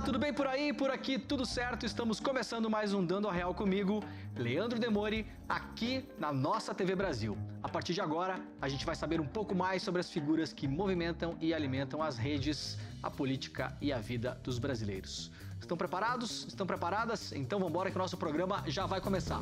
tudo bem por aí? Por aqui tudo certo? Estamos começando mais um Dando a Real comigo, Leandro Demori, aqui na nossa TV Brasil. A partir de agora, a gente vai saber um pouco mais sobre as figuras que movimentam e alimentam as redes, a política e a vida dos brasileiros. Estão preparados? Estão preparadas? Então vamos embora que o nosso programa já vai começar.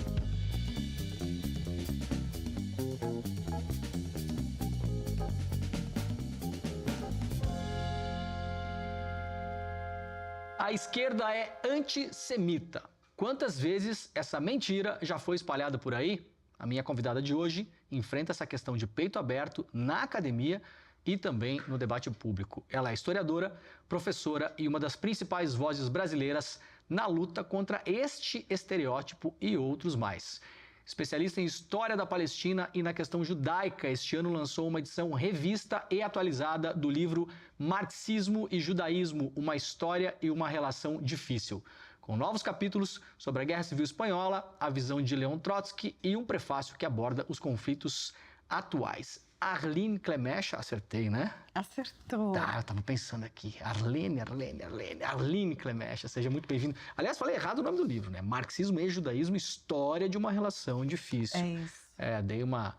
A esquerda é antissemita. Quantas vezes essa mentira já foi espalhada por aí? A minha convidada de hoje enfrenta essa questão de peito aberto na academia e também no debate público. Ela é historiadora, professora e uma das principais vozes brasileiras na luta contra este estereótipo e outros mais. Especialista em História da Palestina e na questão judaica, este ano lançou uma edição revista e atualizada do livro Marxismo e Judaísmo, uma história e uma relação difícil, com novos capítulos sobre a Guerra Civil Espanhola, a visão de Leon Trotsky e um prefácio que aborda os conflitos atuais. Arline Clemesha, acertei, né? Acertou. Tá, eu tava pensando aqui. Arline Clemesha, seja muito bem-vindo. Aliás, falei errado o nome do livro, né? Marxismo e Judaísmo, História de uma Relação Difícil. É isso. Dei uma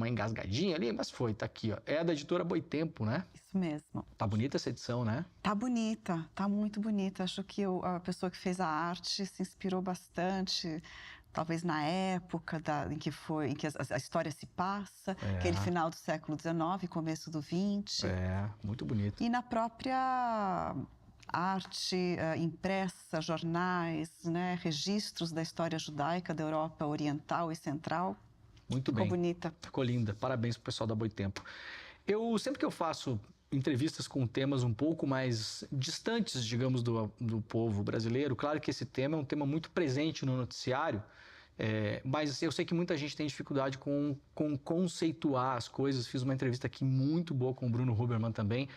engasgadinha ali, mas foi, tá aqui, ó. É da editora Boitempo, né? Isso mesmo. Tá bonita essa edição, né? Tá bonita, tá muito bonita. Acho que a pessoa que fez a arte se inspirou bastante, talvez na época em que a história se passa, aquele final do século XIX, começo do XX. Muito bonito. E na própria arte impressa, jornais, né, registros da história judaica da Europa Oriental e Central. Muito bem. Ficou bonita. Ficou linda. Parabéns pro pessoal da Boitempo. Sempre que eu faço entrevistas com temas um pouco mais distantes, digamos, do povo brasileiro, claro que esse tema é um tema muito presente no noticiário, mas eu sei que muita gente tem dificuldade com conceituar as coisas. Fiz uma entrevista aqui muito boa com o Bruno Huberman também.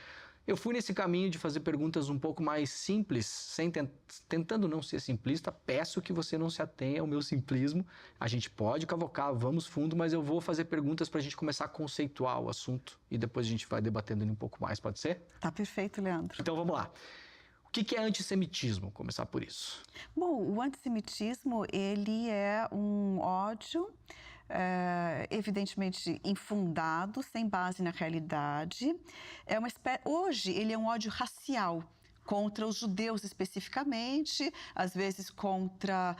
Eu fui nesse caminho de fazer perguntas um pouco mais simples, tentando não ser simplista. Peço que você não se atenha ao meu simplismo. A gente pode cavocar, vamos fundo, mas eu vou fazer perguntas para a gente começar a conceituar o assunto e depois a gente vai debatendo um pouco mais, pode ser? Tá perfeito, Leandro. Então vamos lá. O que é antissemitismo? Vou começar por isso. Bom, o antissemitismo, ele é um ódio evidentemente infundado, sem base na realidade. Hoje, ele é um ódio racial contra os judeus especificamente, às vezes contra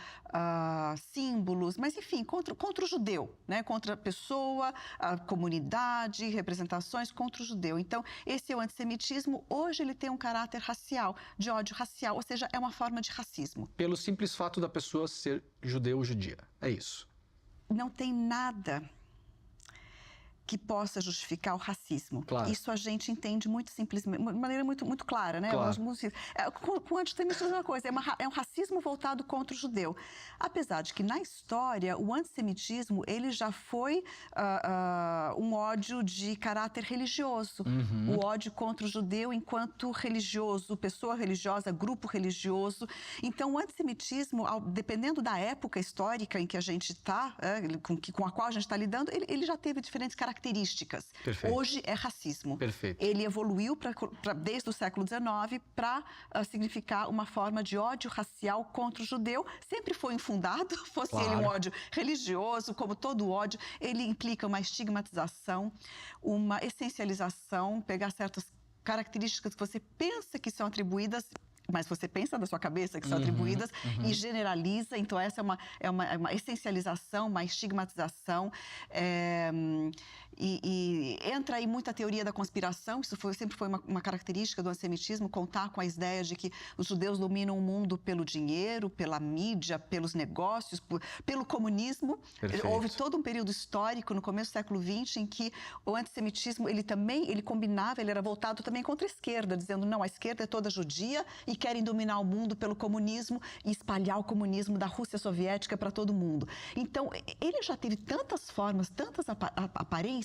símbolos, mas enfim, contra o judeu, né? Contra a pessoa, a comunidade, representações contra o judeu. Então, esse é o antissemitismo. Hoje ele tem um caráter racial, de ódio racial, ou seja, é uma forma de racismo. Pelo simples fato da pessoa ser judeu ou judia, é isso? Não tem nada que possa justificar o racismo. Claro. Isso a gente entende muito simplesmente, de maneira muito, muito clara, né? Claro. Com o antissemitismo é uma coisa, é um racismo voltado contra o judeu. Apesar de que, na história, o antissemitismo, ele já foi um ódio de caráter religioso. Uhum. O ódio contra o judeu enquanto religioso, pessoa religiosa, grupo religioso. Então, o antissemitismo, dependendo da época histórica em que a gente está, com a qual a gente está lidando, ele já teve diferentes características. Perfeito. Hoje é racismo. Perfeito. Ele evoluiu desde o século XIX para significar uma forma de ódio racial contra o judeu. Sempre foi infundado, fosse Claro. ele um ódio religioso, como todo ódio, ele implica uma estigmatização, uma essencialização, pegar certas características que você pensa que são atribuídas, mas você pensa da sua cabeça que são atribuídas e generaliza. Então, essa é uma essencialização, uma estigmatização. E entra aí muita teoria da conspiração. Isso sempre foi uma característica do antissemitismo, contar com a ideia de que os judeus dominam o mundo pelo dinheiro, pela mídia, pelos negócios, pelo comunismo. Perfeito. Houve todo um período histórico, no começo do século XX, em que o antissemitismo, ele era voltado também contra a esquerda, dizendo, não, a esquerda é toda judia e querem dominar o mundo pelo comunismo e espalhar o comunismo da Rússia soviética para todo mundo. Então, ele já teve tantas formas, tantas aparências,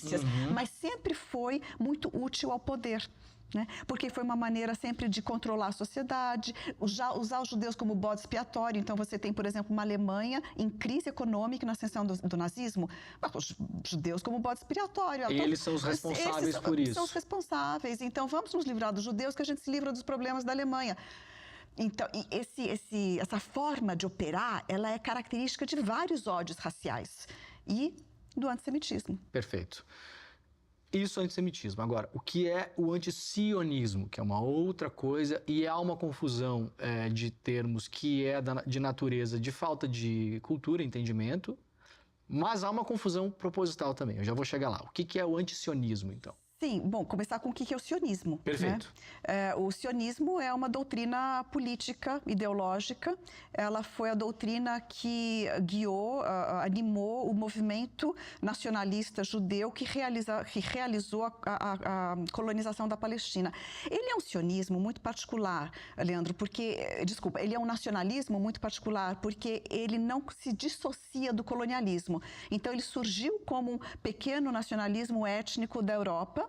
mas sempre foi muito útil ao poder. né? Porque foi uma maneira sempre de controlar a sociedade, usar os judeus como bode expiatório. Então você tem, por exemplo, uma Alemanha em crise econômica na ascensão do nazismo, os judeus como bode expiatório. Eles são os responsáveis por isso. São os responsáveis. Então vamos nos livrar dos judeus que a gente se livra dos problemas da Alemanha. Então, essa forma de operar, ela é característica de vários ódios raciais e do antissemitismo. Perfeito. Isso é antissemitismo. Agora, o que é o antisionismo, que é uma outra coisa, e há uma confusão de termos que é de natureza de falta de cultura, entendimento, mas há uma confusão proposital também. Eu já vou chegar lá. O que é o antisionismo, então? Sim, bom, começar com o que é o sionismo. Perfeito. Né? O sionismo é uma doutrina política, ideológica. Ela foi a doutrina que guiou, animou o movimento nacionalista judeu que realizou a colonização da Palestina. Ele é um sionismo muito particular, Leandro, ele é um nacionalismo muito particular, porque ele não se dissocia do colonialismo. Então, ele surgiu como um pequeno nacionalismo étnico da Europa,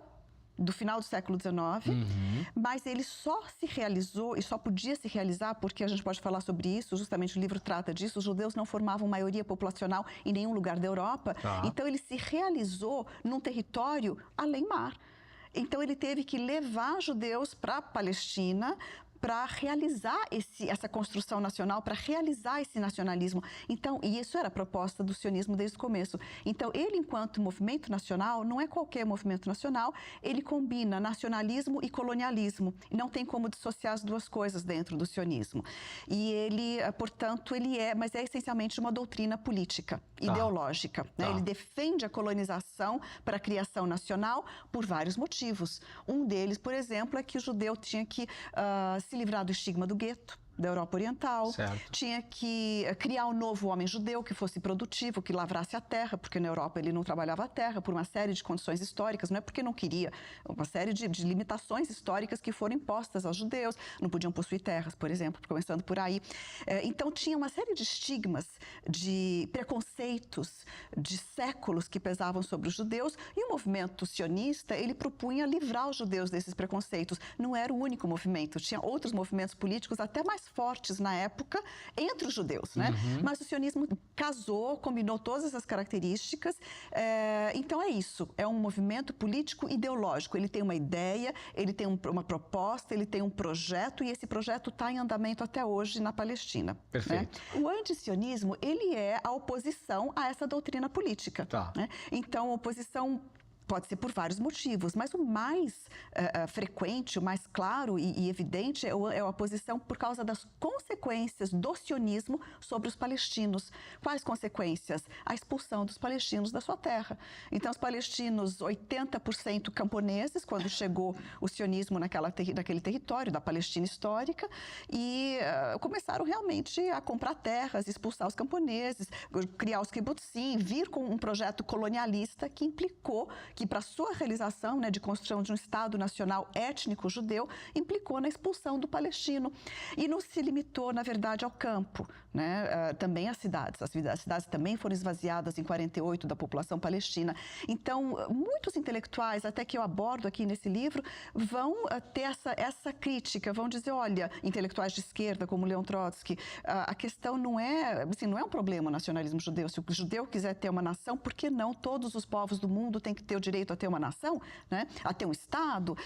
do final do século XIX, mas ele só se realizou e só podia se realizar, porque a gente pode falar sobre isso, justamente o livro trata disso, os judeus não formavam maioria populacional em nenhum lugar da Europa, então ele se realizou num território além mar. Então ele teve que levar judeus para a Palestina, para realizar essa construção nacional, para realizar esse nacionalismo. Então, e isso era a proposta do sionismo desde o começo. Então, ele, enquanto movimento nacional, não é qualquer movimento nacional, ele combina nacionalismo e colonialismo. Não tem como dissociar as duas coisas dentro do sionismo. E ele, portanto, mas é essencialmente uma doutrina política, ideológica. Né? Ele defende a colonização para a criação nacional por vários motivos. Um deles, por exemplo, é que o judeu tinha que se livrar do estigma do gueto, da Europa Oriental, tinha que criar um novo homem judeu que fosse produtivo, que lavrasse a terra, porque na Europa ele não trabalhava a terra por uma série de condições históricas, não é porque não queria, uma série de limitações históricas que foram impostas aos judeus, não podiam possuir terras, por exemplo, começando por aí. Então tinha uma série de estigmas, de preconceitos, de séculos que pesavam sobre os judeus, e o movimento sionista, ele propunha livrar os judeus desses preconceitos. Não era o único movimento, tinha outros movimentos políticos até mais fortes na época entre os judeus, né? Mas o sionismo casou, combinou todas essas características. Então é isso, é um movimento político ideológico. Ele tem uma ideia, ele tem uma proposta, ele tem um projeto, e esse projeto está em andamento até hoje na Palestina. Perfeito. Né? O antisionismo, ele é a oposição a essa doutrina política. Né? Então, a oposição pode ser por vários motivos, mas o mais frequente, o mais claro e evidente é a oposição por causa das consequências do sionismo sobre os palestinos. Quais consequências? A expulsão dos palestinos da sua terra. Então, os palestinos, 80% camponeses, quando chegou o sionismo naquele território da Palestina histórica, e começaram realmente a comprar terras, expulsar os camponeses, criar os kibbutzim, vir com um projeto colonialista que implicou que para sua realização, né, de construção de um Estado nacional étnico judeu, implicou na expulsão do palestino. E não se limitou, na verdade, ao campo, né? Também às cidades. As cidades também foram esvaziadas em 48 da população palestina. Então, muitos intelectuais, até que eu abordo aqui nesse livro, vão ter essa crítica, vão dizer, olha, intelectuais de esquerda, como Leon Trotsky, a questão não é um problema o nacionalismo judeu. Se o judeu quiser ter uma nação, por que não todos os povos do mundo têm que ter o direito a ter uma nação, né? A ter um Estado?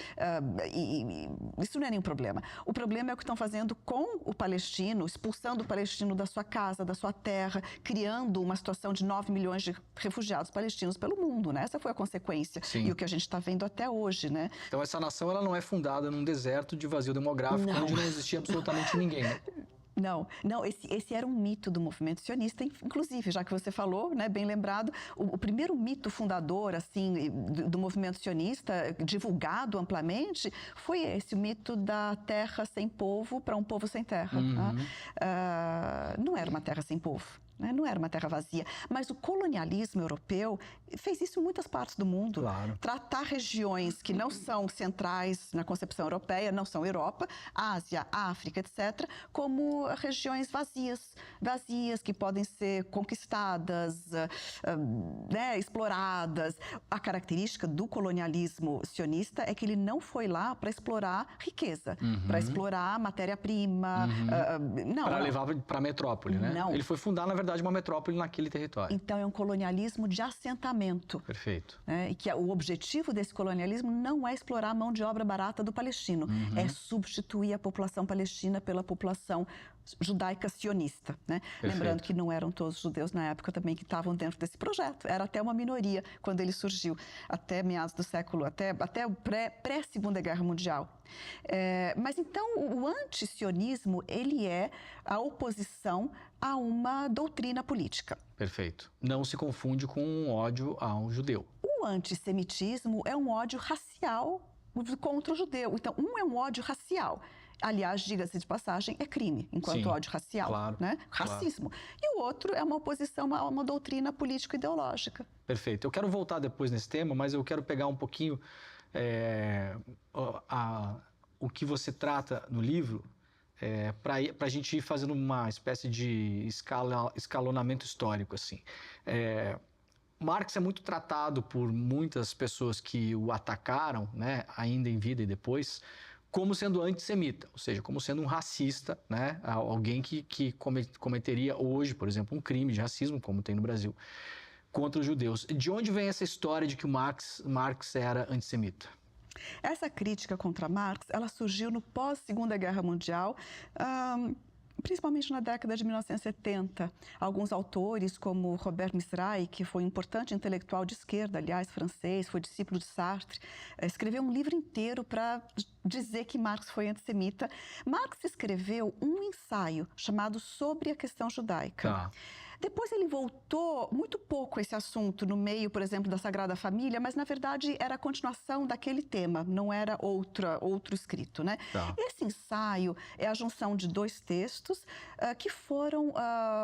Isso não é nenhum problema. O problema é o que estão fazendo com o palestino, expulsando o palestino da sua casa, da sua terra, criando uma situação de 9 milhões de refugiados palestinos pelo mundo, né? Essa foi a consequência. E o que a gente está vendo até hoje, né? Então, essa nação ela não é fundada num deserto de vazio demográfico, onde não existia absolutamente ninguém, né? Não, esse era um mito do movimento sionista, inclusive, já que você falou, né, bem lembrado, o primeiro mito fundador, assim, do movimento sionista, divulgado amplamente, foi esse, o mito da terra sem povo para um povo sem terra. Não era uma terra sem povo. Não era uma terra vazia, mas o colonialismo europeu fez isso em muitas partes do mundo. Tratar regiões que não são centrais na concepção europeia, não são Europa, Ásia, África, etc., como regiões vazias que podem ser conquistadas, exploradas. A característica do colonialismo sionista é que ele não foi lá para explorar riqueza, para explorar matéria-prima. Para levar para a metrópole, né? Não. Ele foi fundar, na verdade, verdade, uma metrópole naquele território. Então, é um colonialismo de assentamento. Perfeito. Né? E que o objetivo desse colonialismo não é explorar a mão de obra barata do palestino, é substituir a população palestina pela população judaica sionista, né? Lembrando que não eram todos judeus na época também que estavam dentro desse projeto, era até uma minoria quando ele surgiu, até meados do século, até o pré-Segunda Guerra Mundial. Mas então o antisionismo, ele é a oposição a uma doutrina política. Perfeito. Não se confunde com um ódio a um judeu. O antissemitismo é um ódio racial contra o judeu. Então, é um ódio racial. Aliás, diga-se de passagem, é crime, enquanto ódio racial, claro, né? Racismo. Claro. E o outro é uma oposição a uma doutrina político-ideológica. Perfeito. Eu quero voltar depois nesse tema, mas eu quero pegar um pouquinho o que você trata no livro para a gente ir fazendo uma espécie de escalonamento histórico, assim. Marx é muito tratado por muitas pessoas que o atacaram, né, ainda em vida e depois, como sendo antissemita, ou seja, como sendo um racista, né? Alguém que cometeria hoje, por exemplo, um crime de racismo, como tem no Brasil, contra os judeus. De onde vem essa história de que o Marx era antissemita? Essa crítica contra Marx, ela surgiu no pós-Segunda Guerra Mundial, principalmente na década de 1970. Alguns autores, como Robert Misrahi, que foi um importante intelectual de esquerda, aliás, francês, foi discípulo de Sartre, escreveu um livro inteiro para dizer que Marx foi antissemita. Marx escreveu um ensaio chamado Sobre a Questão Judaica. Tá. Depois ele voltou muito pouco a esse assunto no meio, por exemplo, da Sagrada Família, mas na verdade era a continuação daquele tema, não era outro escrito, né? Tá. Esse ensaio é a junção de dois textos que foram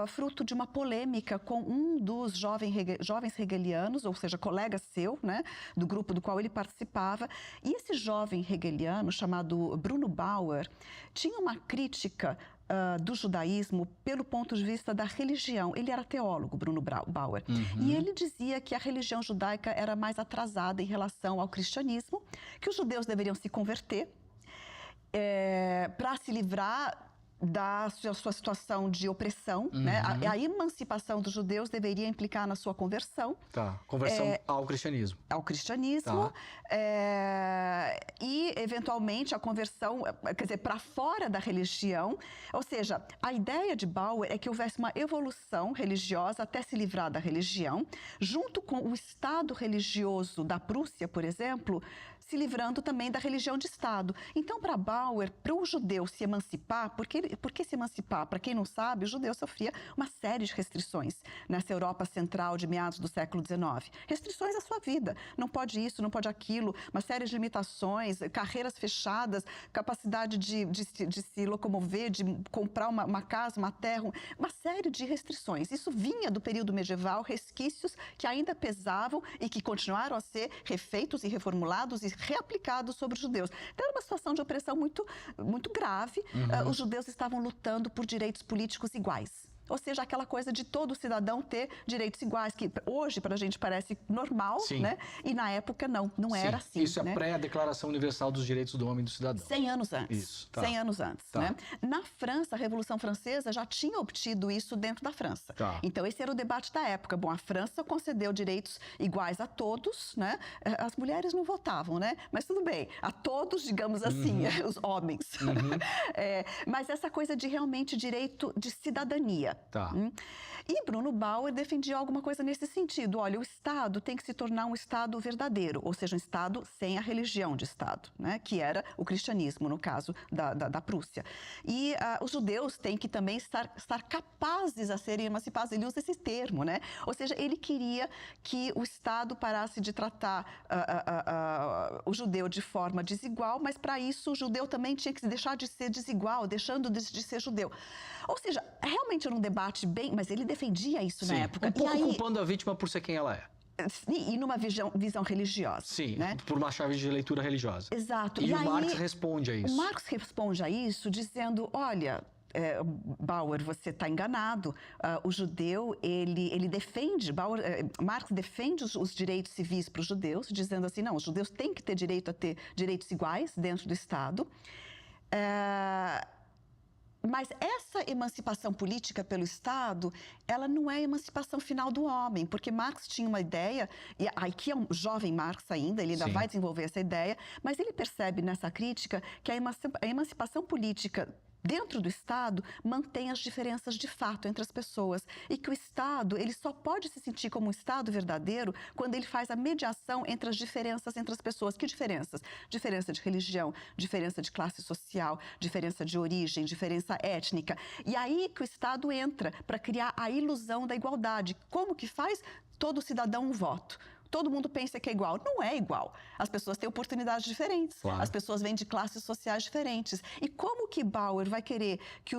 fruto de uma polêmica com um dos jovens hegelianos, ou seja, colega seu, né, do grupo do qual ele participava. E esse jovem hegeliano, chamado Bruno Bauer, tinha uma crítica do judaísmo pelo ponto de vista da religião. Ele era teólogo, Bruno Bauer, e ele dizia que a religião judaica era mais atrasada em relação ao cristianismo, que os judeus deveriam se converter para se livrar da sua situação de opressão, né? A emancipação dos judeus deveria implicar na sua conversão. Tá, conversão ao cristianismo. Ao cristianismo, tá. E, eventualmente, a conversão, quer dizer, para fora da religião. Ou seja, a ideia de Bauer é que houvesse uma evolução religiosa até se livrar da religião, junto com o Estado religioso da Prússia, por exemplo, se livrando também da religião de Estado. Então, para Bauer, para o judeu se emancipar, por que se emancipar? Para quem não sabe, o judeu sofria uma série de restrições nessa Europa central de meados do século XIX. Restrições à sua vida. Não pode isso, não pode aquilo, uma série de limitações, carreiras fechadas, capacidade de se locomover, de comprar uma casa, uma terra, uma série de restrições. Isso vinha do período medieval, resquícios que ainda pesavam e que continuaram a ser refeitos e reformulados e reaplicados sobre os judeus. Então, era uma situação de opressão muito, muito grave. Os judeus estavam lutando por direitos políticos iguais. Ou seja, aquela coisa de todo cidadão ter direitos iguais, que hoje para a gente parece normal, né? E na época não era assim. Isso é pré-Declaração Universal dos Direitos do Homem e do Cidadão. 100 anos antes. Isso, tá. 100 anos antes, né? Na França, a Revolução Francesa já tinha obtido isso dentro da França. Tá. Então, esse era o debate da época. Bom, a França concedeu direitos iguais a todos, né? As mulheres não votavam, né? Mas tudo bem, a todos, digamos assim, os homens. Mas essa coisa de realmente direito de cidadania. Tá. E Bruno Bauer defendia alguma coisa nesse sentido. Olha, o Estado tem que se tornar um Estado verdadeiro, ou seja, um Estado sem a religião de Estado, né? Que era o cristianismo, no caso da Prússia. E os judeus têm que também estar capazes a serem emancipados. Ele usa esse termo, né? Ou seja, ele queria que o Estado parasse de tratar o judeu de forma desigual, mas para isso o judeu também tinha que deixar de ser desigual, deixando de ser judeu. Ou seja, realmente era um debate bem... Mas ele defendia isso na época. Um pouco culpando a vítima por ser quem ela é. E numa visão religiosa. Sim, né? Por uma chave de leitura religiosa. Exato. E o Marx responde a isso. O Marx responde a isso dizendo, olha... Bauer, você está enganado. O judeu, ele defende, Marx defende os direitos civis para os judeus, dizendo assim, não, os judeus têm que ter direito a ter direitos iguais dentro do Estado. Mas essa emancipação política pelo Estado, ela não é a emancipação final do homem, porque Marx tinha uma ideia, e aqui é um jovem Marx ainda, ele ainda vai desenvolver essa ideia, mas ele percebe nessa crítica que a emancipação política dentro do Estado mantém as diferenças de fato entre as pessoas e que o Estado ele só pode se sentir como um Estado verdadeiro quando ele faz a mediação entre as diferenças entre as pessoas. Que diferenças? Diferença de religião, diferença de classe social, diferença de origem, diferença étnica. E aí que o Estado entra para criar a ilusão da igualdade. Como que faz? Todo cidadão um voto. Todo mundo pensa que é igual. Não é igual. As pessoas têm oportunidades diferentes. Claro. As pessoas vêm de classes sociais diferentes. E como que Bauer vai querer que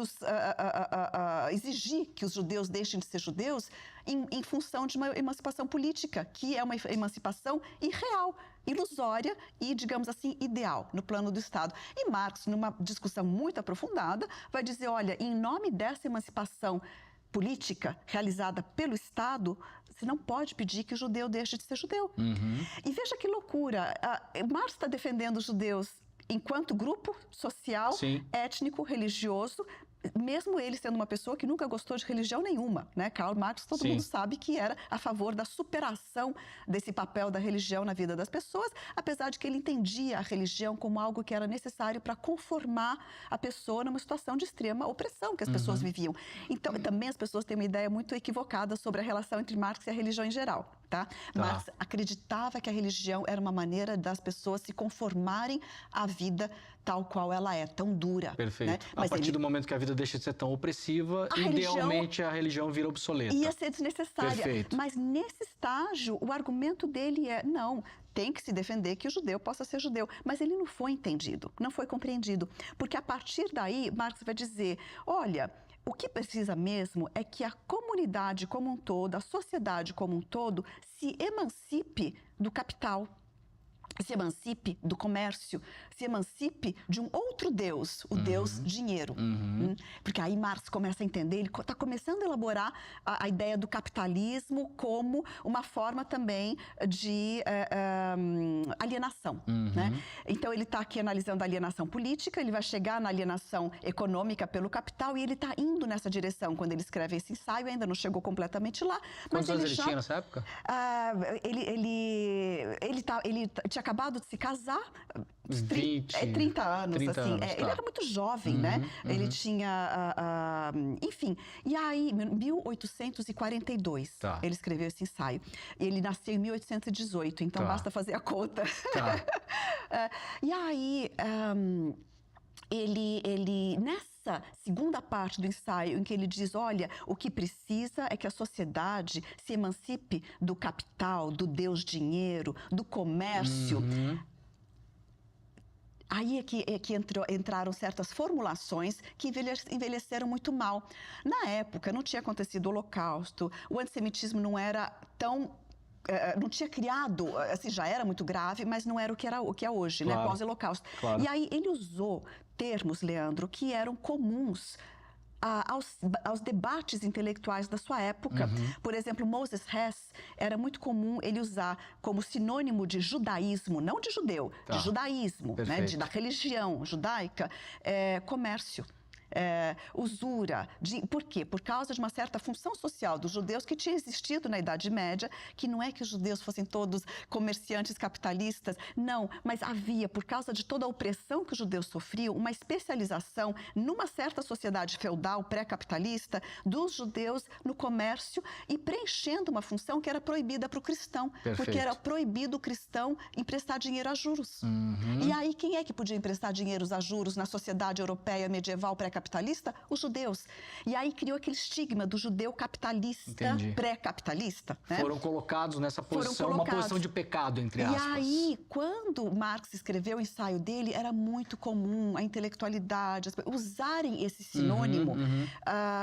exigir que os judeus deixem de ser judeus em função de uma emancipação política, que é uma emancipação irreal, ilusória e, digamos assim, ideal no plano do Estado. E Marx, numa discussão muito aprofundada, vai dizer, olha, em nome dessa emancipação política realizada pelo Estado, você não pode pedir que o judeu deixe de ser judeu. E veja que loucura, Marx está defendendo os judeus enquanto grupo social, étnico, religioso, mesmo ele sendo uma pessoa que nunca gostou de religião nenhuma, né? Karl Marx, todo mundo sabe que era a favor da superação desse papel da religião na vida das pessoas, apesar de que ele entendia a religião como algo que era necessário para conformar a pessoa numa situação de extrema opressão que as pessoas viviam. Então, também as pessoas têm uma ideia muito equivocada sobre a relação entre Marx e a religião em geral. Marx acreditava que a religião era uma maneira das pessoas se conformarem à vida tal qual ela é, tão dura. Perfeito. Né? Mas a partir do momento que a vida deixa de ser tão opressiva, idealmente a religião vira obsoleta. Ia ser desnecessária. Perfeito. Mas nesse estágio, o argumento dele é, não, tem que se defender que o judeu possa ser judeu. Mas ele não foi entendido, não foi compreendido. Porque a partir daí, Marx vai dizer, olha, o que precisa mesmo é que a comunidade como um todo, a sociedade como um todo, se emancipe do capital, se emancipe do comércio, se emancipe de um outro Deus, o Deus dinheiro. Porque aí Marx começa a entender, ele está começando a elaborar a ideia do capitalismo como uma forma também de alienação. Né? Então ele está aqui analisando a alienação política, ele vai chegar na alienação econômica pelo capital e ele está indo nessa direção. Quando ele escreve esse ensaio, ainda não chegou completamente lá. Quantos anos ele tinha nessa época? Ele tinha acabado de se casar, 30 anos, 30 assim. anos, Ele era muito jovem, né? Ele tinha, enfim. E aí, em 1842, ele escreveu esse ensaio. Ele nasceu em 1818, então basta fazer a conta. E aí, ele nessa segunda parte do ensaio, em que ele diz, olha, o que precisa é que a sociedade se emancipe do capital, do Deus dinheiro, do comércio. Aí é que entraram certas formulações que envelheceram muito mal. Na época, não tinha acontecido o Holocausto, o antissemitismo não era tão... não tinha criado, assim, já era muito grave, mas não era o que é hoje, né? Pós-Holocausto. E aí ele usou termos, Leandro, que eram comuns aos debates intelectuais da sua época. Por exemplo, Moses Hess, era muito comum ele usar como sinônimo de judaísmo, não de judeu, de judaísmo, né? Da religião judaica, comércio. Usura. Por quê? Por causa de uma certa função social dos judeus que tinha existido na Idade Média, que não é que os judeus fossem todos comerciantes capitalistas, não, mas havia, por causa de toda a opressão que os judeus sofriam, uma especialização numa certa sociedade feudal pré-capitalista dos judeus no comércio e preenchendo uma função que era proibida para o cristão, porque era proibido o cristão emprestar dinheiro a juros. E aí, quem é que podia emprestar dinheiro a juros na sociedade europeia medieval pré-capitalista? Os judeus. E aí criou aquele estigma do judeu capitalista, pré-capitalista. Né? Foram colocados nessa posição, uma posição de pecado, entre aspas. E aí, quando Marx escreveu o ensaio dele, era muito comum a intelectualidade, usarem esse sinônimo,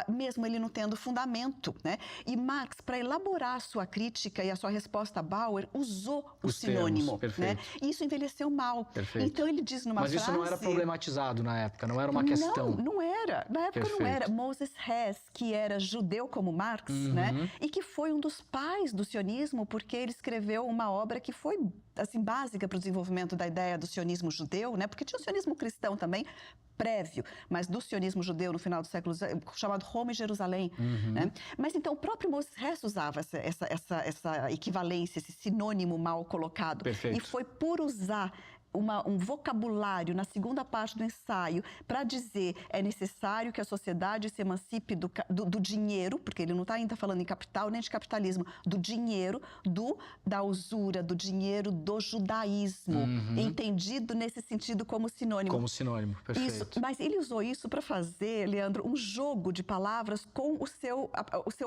mesmo ele não tendo fundamento. Né? E Marx, para elaborar a sua crítica e a sua resposta a Bauer, usou o sinônimo. Né? E isso envelheceu mal. Então ele diz numa frase... Mas isso não era problematizado na época, não era uma questão. Não era. era, na época Perfeito. não era. Moses Hess, que era judeu como Marx, né? E que foi um dos pais do sionismo, porque ele escreveu uma obra que foi, assim, básica para o desenvolvimento da ideia do sionismo judeu, né? Porque tinha o sionismo cristão também, prévio, mas do sionismo judeu no final do século chamado Roma e Jerusalém, né? Mas então o próprio Moses Hess usava essa equivalência, esse sinônimo mal colocado. Perfeito. E foi por usar um vocabulário na segunda parte do ensaio para dizer é necessário que a sociedade se emancipe do dinheiro, porque ele não está ainda falando em capital nem de capitalismo, do dinheiro, da usura, do dinheiro do judaísmo, entendido nesse sentido como sinônimo. Como sinônimo, perfeito. Isso, mas ele usou isso para fazer, Leandro, um jogo de palavras com o seu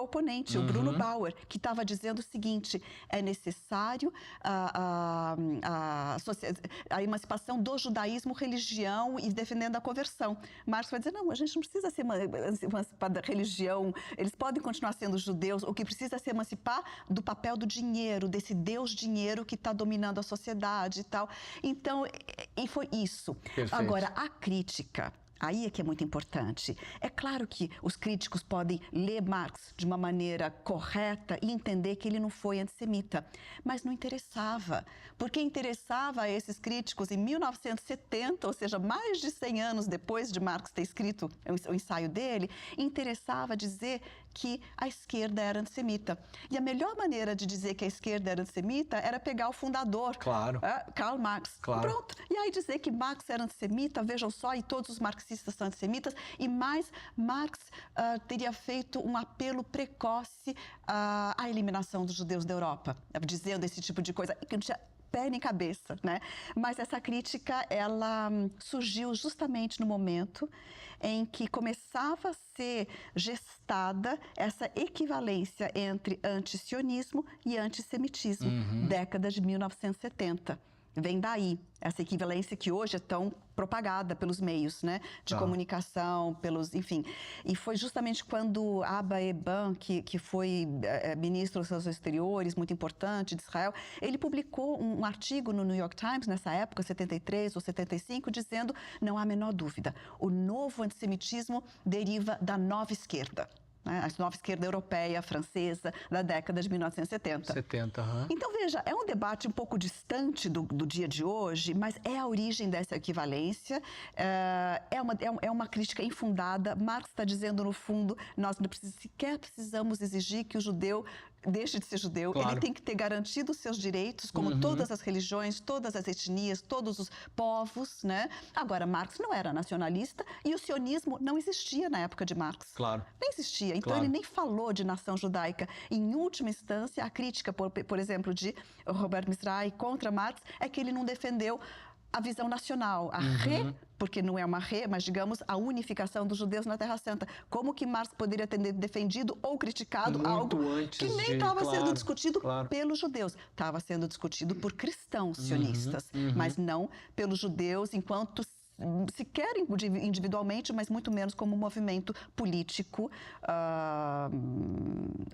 oponente, o Bruno Bauer, que estava dizendo o seguinte: é necessário a emancipação do judaísmo, religião e defendendo a conversão. Marx vai dizer, não, a gente não precisa se emancipar da religião, eles podem continuar sendo judeus, o que precisa é se emancipar do papel do dinheiro, desse Deus dinheiro que está dominando a sociedade e tal. Então, e foi isso. Perfeito. Agora, a crítica, aí é que é muito importante. É claro que os críticos podem ler Marx de uma maneira correta e entender que ele não foi antissemita, mas não interessava, porque interessava a esses críticos em 1970, ou seja, mais de 100 anos depois de Marx ter escrito o ensaio dele, interessava dizer que a esquerda era antissemita. E a melhor maneira de dizer que a esquerda era antissemita era pegar o fundador, claro. Karl Marx. Claro. Pronto. E aí dizer que Marx era antissemita, vejam só, e todos os marxistas são antissemitas, e mais, Marx teria feito um apelo precoce à eliminação dos judeus da Europa, dizendo esse tipo de coisa, que não tinha pé nem cabeça, né? Mas essa crítica, ela surgiu justamente no momento em que começava a ser gestada essa equivalência entre antisionismo e antissemitismo, década de 1970. Vem daí essa equivalência que hoje é tão propagada pelos meios, né, de comunicação, enfim. E foi justamente quando Abba Eban, que foi ministro dos Relações Exteriores, muito importante de Israel, ele publicou um artigo no New York Times, nessa época, 73 ou 75, dizendo, não há a menor dúvida, o novo antissemitismo deriva da nova esquerda. A nova esquerda europeia, francesa, da década de 1970. Então, veja, é um debate um pouco distante do dia de hoje, mas é a origem dessa equivalência, é uma crítica infundada. Marx está dizendo, no fundo, nós não sequer precisamos exigir que o judeu deixe de ser judeu, claro. Ele tem que ter garantido os seus direitos, como todas as religiões, todas as etnias, todos os povos, né? Agora, Marx não era nacionalista e o sionismo não existia na época de Marx. Claro. Nem existia. Então, ele nem falou de nação judaica. Em última instância, a crítica, por exemplo, de Robert Mizrahi contra Marx é que ele não defendeu a visão nacional, porque não é uma mas digamos, a unificação dos judeus na Terra Santa. Como que Marx poderia ter defendido ou criticado muito algo que nem estava sendo discutido pelos judeus? Estava sendo discutido por cristãos sionistas, mas não pelos judeus enquanto sequer individualmente, mas muito menos como movimento político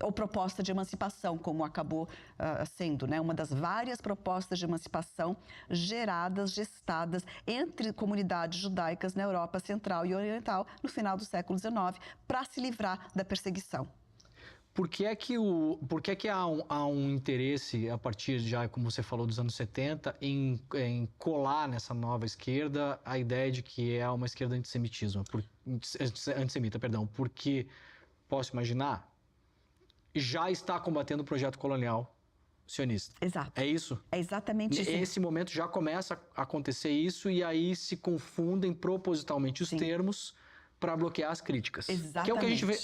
ou proposta de emancipação, como acabou sendo, né? Uma das várias propostas de emancipação gestadas entre comunidades judaicas na Europa Central e Oriental no final do século XIX, para se livrar da perseguição. Por que é que há um interesse, a partir já, como você falou, dos anos 70, em colar nessa nova esquerda a ideia de que é uma esquerda antissemita, perdão, porque, posso imaginar, já está combatendo o projeto colonial sionista. Exato. É isso? É exatamente isso. Nesse momento já começa a acontecer isso e aí se confundem propositalmente os termos para bloquear as críticas. Exatamente. Que é o que a gente vê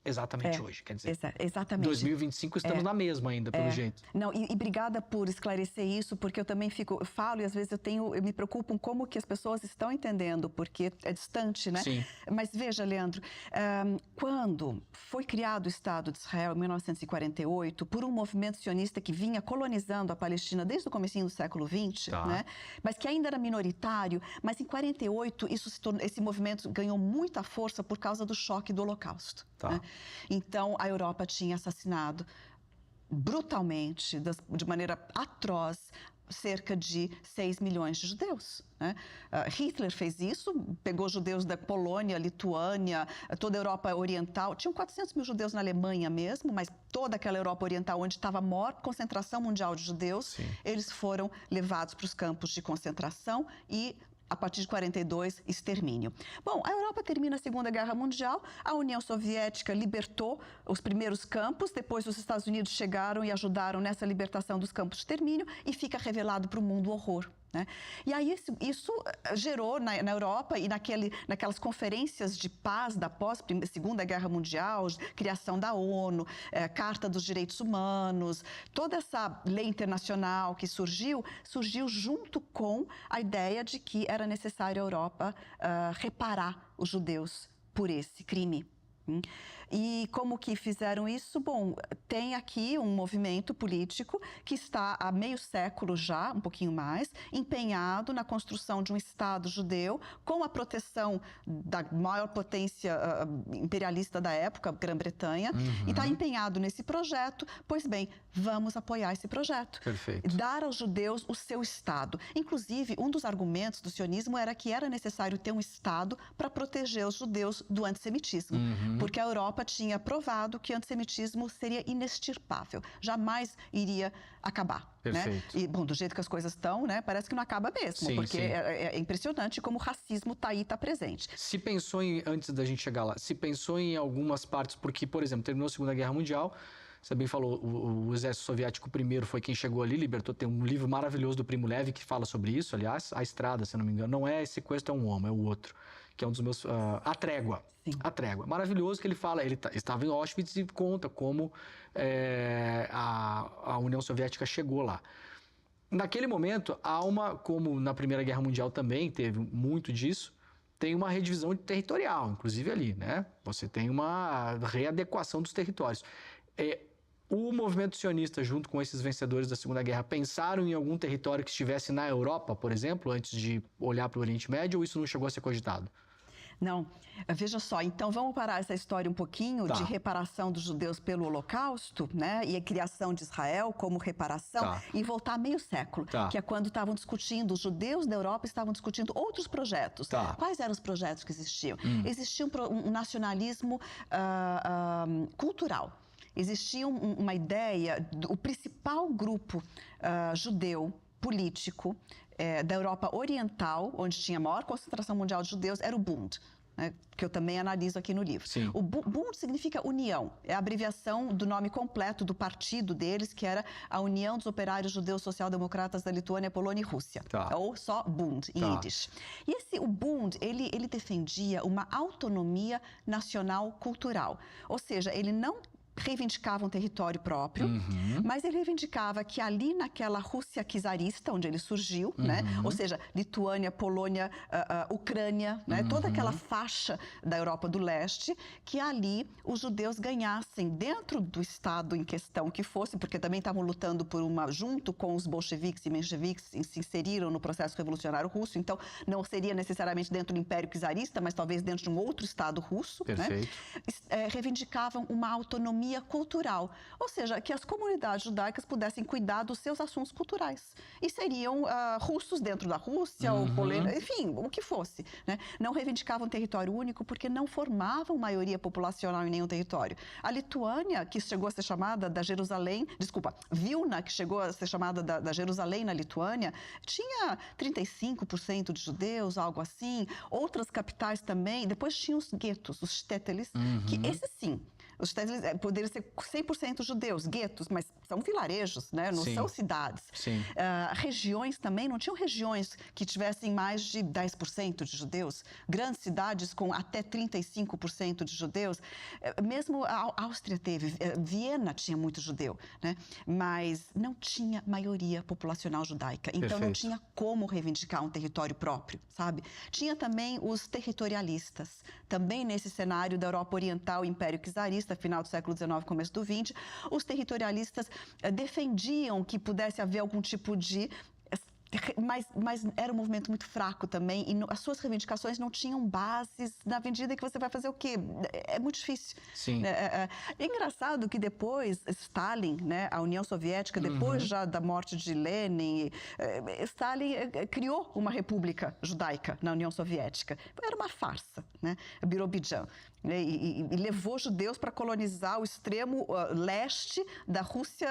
exatamente hoje, quer dizer. Exatamente. 2025 estamos na mesma ainda, pelo jeito. Não, e obrigada por esclarecer isso, porque eu também falo e às vezes eu me preocupo com como que as pessoas estão entendendo, porque é distante, né? Sim. Mas veja, Leandro, quando foi criado o Estado de Israel, em 1948, por um movimento sionista que vinha colonizando a Palestina desde o comecinho do século XX, né? Mas que ainda era minoritário, mas em 48 esse movimento ganhou muita força por causa do choque do Holocausto. Né? Então, a Europa tinha assassinado brutalmente, de maneira atroz, cerca de 6 milhões de judeus. Né? Hitler fez isso, pegou judeus da Polônia, Lituânia, toda a Europa Oriental. Tinham 400 mil judeus na Alemanha mesmo, mas toda aquela Europa Oriental onde estava a maior concentração mundial de judeus, sim, eles foram levados para os campos de concentração e, a partir de 42, extermínio. Bom, a Europa termina a Segunda Guerra Mundial, a União Soviética libertou os primeiros campos, depois os Estados Unidos chegaram e ajudaram nessa libertação dos campos de extermínio e fica revelado para o mundo o horror. Né? E aí isso gerou na Europa e naquelas conferências de paz da pós-Segunda Guerra Mundial, criação da ONU, Carta dos Direitos Humanos, toda essa lei internacional que surgiu junto com a ideia de que era necessário a Europa reparar os judeus por esse crime. E como que fizeram isso? Bom, tem aqui um movimento político que está há meio século já, um pouquinho mais, empenhado na construção de um Estado judeu com a proteção da maior potência imperialista da época, Grã-Bretanha, e está empenhado nesse projeto. Pois bem, vamos apoiar esse projeto. Perfeito. Dar aos judeus o seu Estado. Inclusive, um dos argumentos do sionismo era que era necessário ter um Estado para proteger os judeus do antissemitismo, porque a Europa tinha provado que o antissemitismo seria inextirpável, jamais iria acabar. Perfeito. Né? E, bom, do jeito que as coisas estão, né, parece que não acaba mesmo, sim, porque sim. É impressionante como o racismo está aí, está presente. Se pensou antes da gente chegar lá, se pensou em algumas partes, porque, por exemplo, terminou a Segunda Guerra Mundial, você bem falou, o exército soviético primeiro foi quem chegou ali, libertou. Tem um livro maravilhoso do Primo Levi que fala sobre isso, aliás, A Estrada, se não me engano. Não é Sequestro, é um Homem, é o outro, que é um dos meus... A Trégua. Sim. A Trégua. Maravilhoso que ele fala, ele estava em Auschwitz e conta como a União Soviética chegou lá. Naquele momento, como na Primeira Guerra Mundial também teve muito disso, tem uma redivisão territorial, inclusive ali, né? Você tem uma readequação dos territórios. O movimento sionista, junto com esses vencedores da Segunda Guerra, pensaram em algum território que estivesse na Europa, por exemplo, antes de olhar para o Oriente Médio, ou isso não chegou a ser cogitado? Não. Veja só, então vamos parar essa história um pouquinho de reparação dos judeus pelo Holocausto, né? E a criação de Israel como reparação e voltar meio século, que é quando estavam discutindo, os judeus da Europa estavam discutindo outros projetos. Quais eram os projetos que existiam? Existia um nacionalismo cultural. Existia uma ideia, o principal grupo judeu político da Europa Oriental, onde tinha a maior concentração mundial de judeus, era o Bund, né, que eu também analiso aqui no livro. Sim. O Bund significa união, é a abreviação do nome completo do partido deles, que era a União dos Operários Judeus Social-Democratas da Lituânia, Polônia e Rússia, ou só Bund, em Yiddish. E o Bund, ele defendia uma autonomia nacional cultural, ou seja, ele não reivindicava um território próprio, mas ele reivindicava que ali naquela Rússia czarista, onde ele surgiu, né? Ou seja, Lituânia, Polônia, Ucrânia, né? Toda aquela faixa da Europa do Leste, que ali os judeus ganhassem dentro do Estado em questão que fosse, porque também estavam lutando por junto com os bolcheviques e mencheviques, se inseriram no processo revolucionário russo, então não seria necessariamente dentro do Império czarista, mas talvez dentro de um outro Estado russo, né? Reivindicavam uma autonomia cultural, ou seja, que as comunidades judaicas pudessem cuidar dos seus assuntos culturais. E seriam russos dentro da Rússia, ou polêmicos, enfim, o que fosse. Né? Não reivindicavam território único porque não formavam maioria populacional em nenhum território. A Lituânia, que chegou a ser chamada da Jerusalém, Vilna, que chegou a ser chamada da Jerusalém na Lituânia, tinha 35% de judeus, algo assim. Outras capitais também. Depois tinha os guetos, os shtetlis, que esses sim, os shtetlis poderiam ser 100% judeus, guetos, mas são vilarejos, né? Não são cidades. Regiões também, não tinham regiões que tivessem mais de 10% de judeus. Grandes cidades com até 35% de judeus. Mesmo a Áustria teve, Viena tinha muito judeu, né? Mas não tinha maioria populacional judaica. Então não tinha como reivindicar um território próprio, sabe? Tinha também os territorialistas, também nesse cenário da Europa Oriental, Império Czarista, final do século XIX, começo do XX, os territorialistas defendiam que pudesse haver algum tipo de Mas era um movimento muito fraco também, e as suas reivindicações não tinham bases na medida que você vai fazer o quê? É muito difícil. Sim. É engraçado que depois Stalin, né, a União Soviética, depois já da morte de Lenin, Stalin criou uma república judaica na União Soviética. Era uma farsa, né? Birobidjan. E levou judeus para colonizar o extremo leste da Rússia,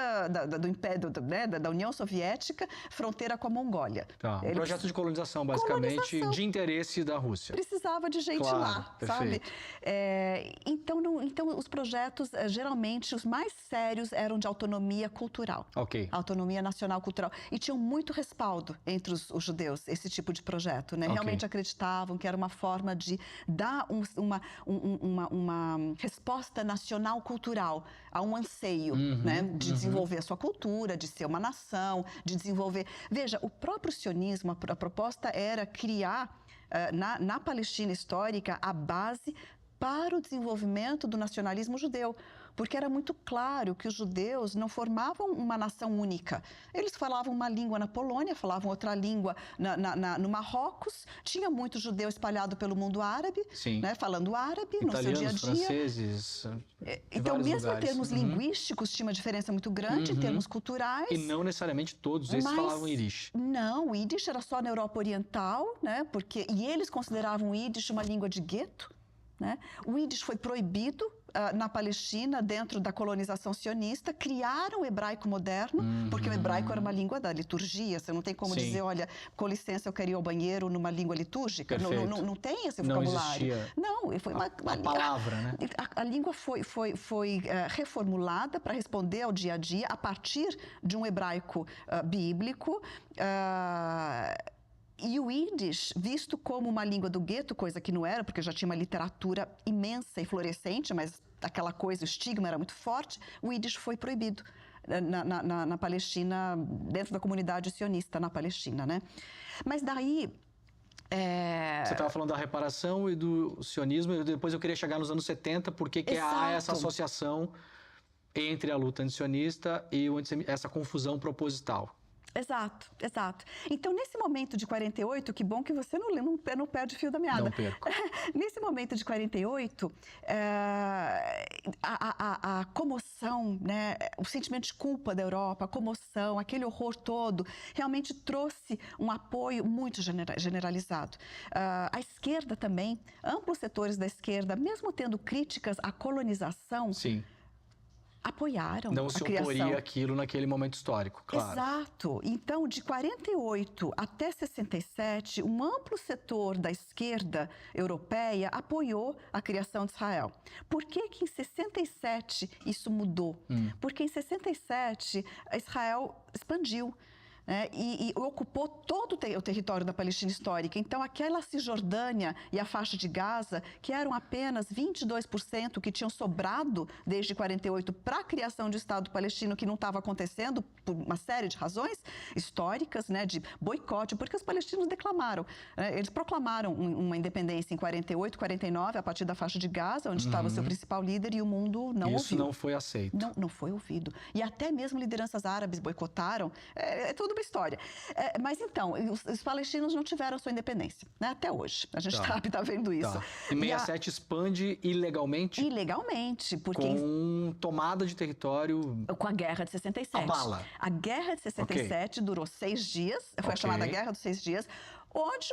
do Império, né, da União Soviética, fronteira com a Mongólia. Tá. Um projeto de colonização, basicamente, de interesse da Rússia. Precisava de gente lá, perfeito. sabe? Então, os projetos, geralmente, os mais sérios eram de autonomia cultural. Ok. Autonomia nacional cultural. E tinham muito respaldo entre os judeus, esse tipo de projeto, né? Ok. Realmente acreditavam que era uma forma de dar uma resposta nacional cultural a um anseio, né, de desenvolver a sua cultura, de ser uma nação, de desenvolver... Veja, o próprio sionismo, a proposta era criar na Palestina histórica a base para o desenvolvimento do nacionalismo judeu, porque era muito claro que os judeus não formavam uma nação única. Eles falavam uma língua na Polônia, falavam outra língua no Marrocos, tinha muito judeu espalhado pelo mundo árabe, né, falando árabe no seu dia a dia. Franceses, então, mesmo lugares. Em termos linguísticos, tinha uma diferença muito grande, em termos culturais. E não necessariamente todos eles falavam Yiddish. Não, o Yiddish era só na Europa Oriental, né, e eles consideravam o Yiddish uma língua de gueto. Né? O Yiddish foi proibido na Palestina, dentro da colonização sionista, criaram o hebraico moderno, porque o hebraico era uma língua da liturgia, você não tem como dizer, olha, com licença, eu queria ir ao banheiro numa língua litúrgica, não tem esse vocabulário. Não existia não, foi uma palavra, né? A língua foi reformulada para responder ao dia a dia, a partir de um hebraico bíblico, e o Yiddish, visto como uma língua do gueto, coisa que não era, porque já tinha uma literatura imensa e florescente, mas aquela coisa, o estigma era muito forte, o Yiddish foi proibido na Palestina, dentro da comunidade sionista na Palestina, né? Mas daí... Você estava falando da reparação e do sionismo, e depois eu queria chegar nos anos 70, porque que há essa associação entre a luta antisionista e essa confusão proposital. Exato. Então, nesse momento de 48, que bom que você não perde o fio da meada. Não perco. Nesse momento de 48, a comoção, né, o sentimento de culpa da Europa, a comoção, aquele horror todo, realmente trouxe um apoio muito generalizado. A esquerda também, amplos setores da esquerda, mesmo tendo críticas à colonização... Sim. Apoiaram não se a criação. oporia aquilo naquele momento histórico, claro. Exato. Então, de 48 até 67, um amplo setor da esquerda europeia apoiou a criação de Israel. Por que que em 67 isso mudou? Porque em 67 Israel expandiu. E ocupou todo o território da Palestina histórica. Então, aquela Cisjordânia e a faixa de Gaza, que eram apenas 22% que tinham sobrado desde 48 para a criação de Estado palestino, que não estava acontecendo por uma série de razões históricas, né, de boicote, porque os palestinos declamaram. Eles proclamaram uma independência em 48, 49, a partir da faixa de Gaza, onde estava o seu principal líder, e o mundo não ouviu. Isso não foi aceito. Não foi ouvido. E até mesmo lideranças árabes boicotaram. É tudo uma história. Mas então, os palestinos não tiveram sua independência, né? Até hoje. A gente tá vendo isso. Em 67 expande ilegalmente? Ilegalmente, porque... Com tomada de território... Com a Guerra de 67. Abala. A Guerra de 67 durou 6 dias, foi a chamada Guerra dos 6 dias, onde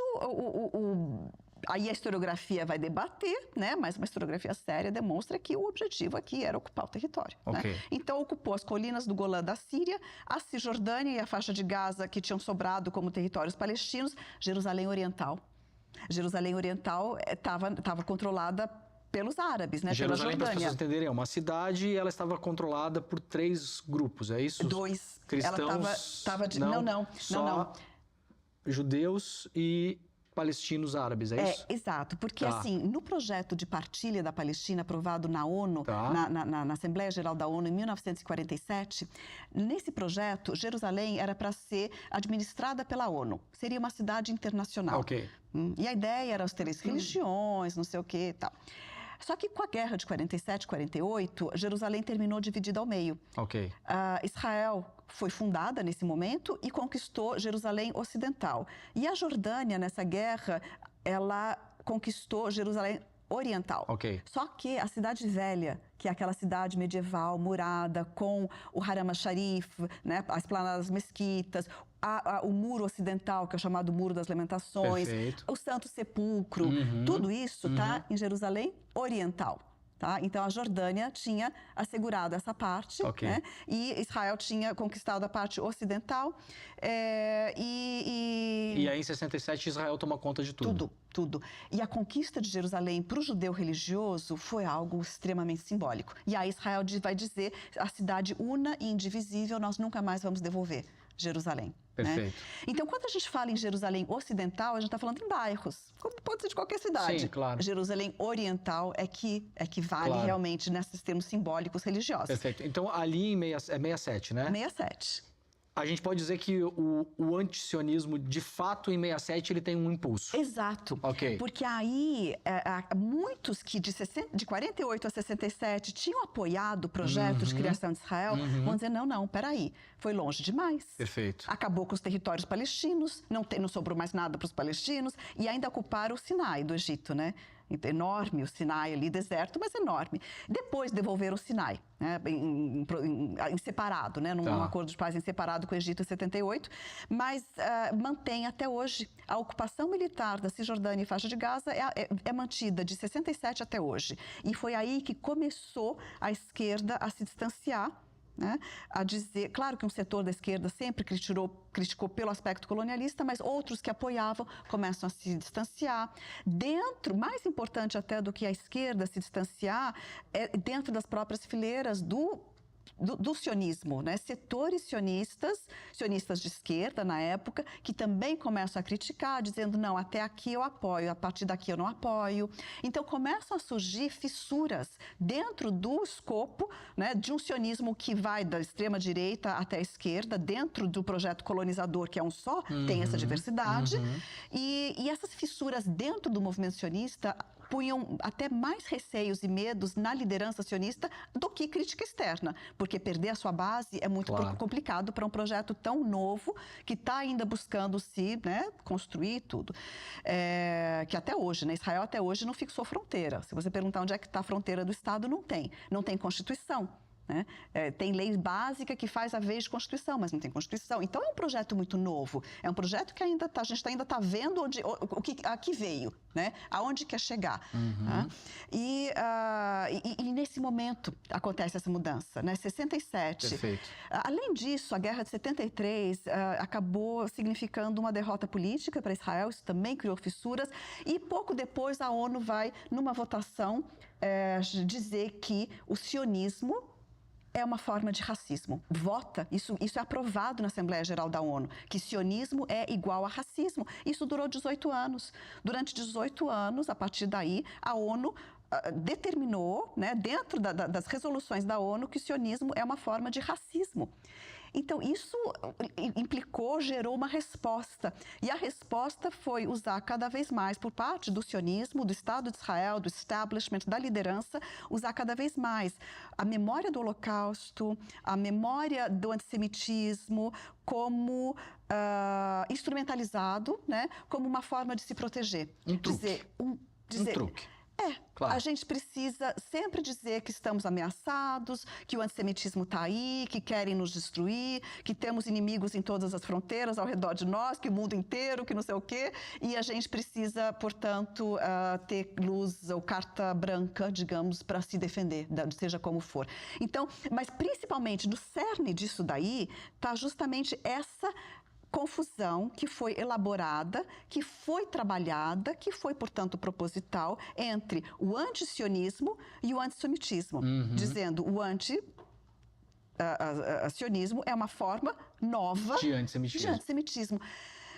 aí a historiografia vai debater, né? Mas uma historiografia séria demonstra que o objetivo aqui era ocupar o território. Né? Então, ocupou as colinas do Golã da Síria, a Cisjordânia e a faixa de Gaza, que tinham sobrado como territórios palestinos, Jerusalém Oriental. Jerusalém Oriental estava controlada pelos árabes, né? Jerusalém, para as pessoas entenderem, é uma cidade e ela estava controlada por 3 grupos, é isso? 2. Cristãos? Não. Judeus e palestinos árabes, é isso? Exato, porque assim, no projeto de partilha da Palestina aprovado na ONU, na Assembleia Geral da ONU em 1947, nesse projeto, Jerusalém era para ser administrada pela ONU, seria uma cidade internacional. E a ideia era as 3 religiões, não sei o que e tal. Só que com a guerra de 47, 48, Jerusalém terminou dividida ao meio. Israel foi fundada nesse momento e conquistou Jerusalém Ocidental. E a Jordânia, nessa guerra, ela conquistou Jerusalém Oriental. Ok. Só que a Cidade Velha, que é aquela cidade medieval, murada, com o Haram al-Sharif, né, as esplanadas mesquitas, o muro ocidental, que é o chamado Muro das Lamentações, Perfeito. o Santo Sepulcro, tudo isso está em Jerusalém Oriental. Tá? Então, a Jordânia tinha assegurado essa parte, Ok. né? E Israel tinha conquistado a parte ocidental. E aí, em 67, Israel toma conta de tudo. Tudo. E a conquista de Jerusalém para o judeu religioso foi algo extremamente simbólico. E aí Israel vai dizer, a cidade una e indivisível, nós nunca mais vamos devolver Jerusalém. Perfeito. Né? Então, quando a gente fala em Jerusalém Ocidental, a gente está falando em bairros, como pode ser de qualquer cidade. Sim, claro. Jerusalém Oriental é que vale realmente nesses termos simbólicos religiosos. Perfeito. Então, ali é 67, né? 67. A gente pode dizer que o antisionismo, de fato, em 67, ele tem um impulso. Exato. Ok. Porque aí, muitos que de 48 a 67 tinham apoiado o projeto de criação de Israel, vão dizer, não, peraí, foi longe demais. Perfeito. Acabou com os territórios palestinos, não sobrou mais nada para os palestinos, e ainda ocuparam o Sinai do Egito, né? Enorme o Sinai ali, deserto, mas enorme. Depois devolveram o Sinai, né, em separado, né, num acordo de paz em separado com o Egito em 78, mas mantém até hoje. A ocupação militar da Cisjordânia e faixa de Gaza é mantida de 67 até hoje. E foi aí que começou a esquerda a se distanciar, né, a dizer, claro que um setor da esquerda sempre criticou pelo aspecto colonialista, mas outros que apoiavam começam a se distanciar. Mais importante até do que a esquerda se distanciar, é dentro das próprias fileiras do sionismo, né? Setores sionistas de esquerda na época, que também começam a criticar, dizendo, não, até aqui eu apoio, a partir daqui eu não apoio. Então, começam a surgir fissuras dentro do escopo, né, de um sionismo que vai da extrema-direita até a esquerda, dentro do projeto colonizador, que é um só, tem essa diversidade. E essas fissuras dentro do movimento sionista punham até mais receios e medos na liderança sionista do que crítica externa, porque perder a sua base é muito complicado para um projeto tão novo que está ainda buscando se, né, construir tudo. Que até hoje, né, Israel até hoje não fixou fronteira. Se você perguntar onde é que está a fronteira do Estado, não tem. Não tem Constituição. Né? Tem lei básica que faz a vez de Constituição, mas não tem Constituição. Então, é um projeto muito novo. É um projeto que a gente ainda está vendo o que aqui veio, né? Aonde quer chegar. Tá? E nesse momento acontece essa mudança, né? 67. Perfeito. Além disso, a Guerra de 73 acabou significando uma derrota política para Israel. Isso também criou fissuras. E pouco depois, a ONU vai, numa votação, dizer que o sionismo é uma forma de racismo. Isso é aprovado na Assembleia Geral da ONU, que sionismo é igual a racismo. Isso durou 18 anos. Durante 18 anos, a partir daí, a ONU determinou, né, dentro das resoluções da ONU, que o sionismo é uma forma de racismo. Então, isso gerou uma resposta. E a resposta foi usar cada vez mais, por parte do sionismo, do Estado de Israel, do establishment, da liderança, usar cada vez mais a memória do Holocausto, a memória do antissemitismo, como instrumentalizado, né, como uma forma de se proteger. Um truque. Um truque. Claro. A gente precisa sempre dizer que estamos ameaçados, que o antissemitismo está aí, que querem nos destruir, que temos inimigos em todas as fronteiras ao redor de nós, que o mundo inteiro, que não sei o quê. E a gente precisa, portanto, ter luz ou carta branca, digamos, para se defender, seja como for. Então, mas principalmente no cerne disso daí, está justamente essa confusão que foi elaborada, que foi trabalhada, que foi, portanto, proposital entre o antisionismo e o antissemitismo, dizendo o sionismo é uma forma nova de antissemitismo.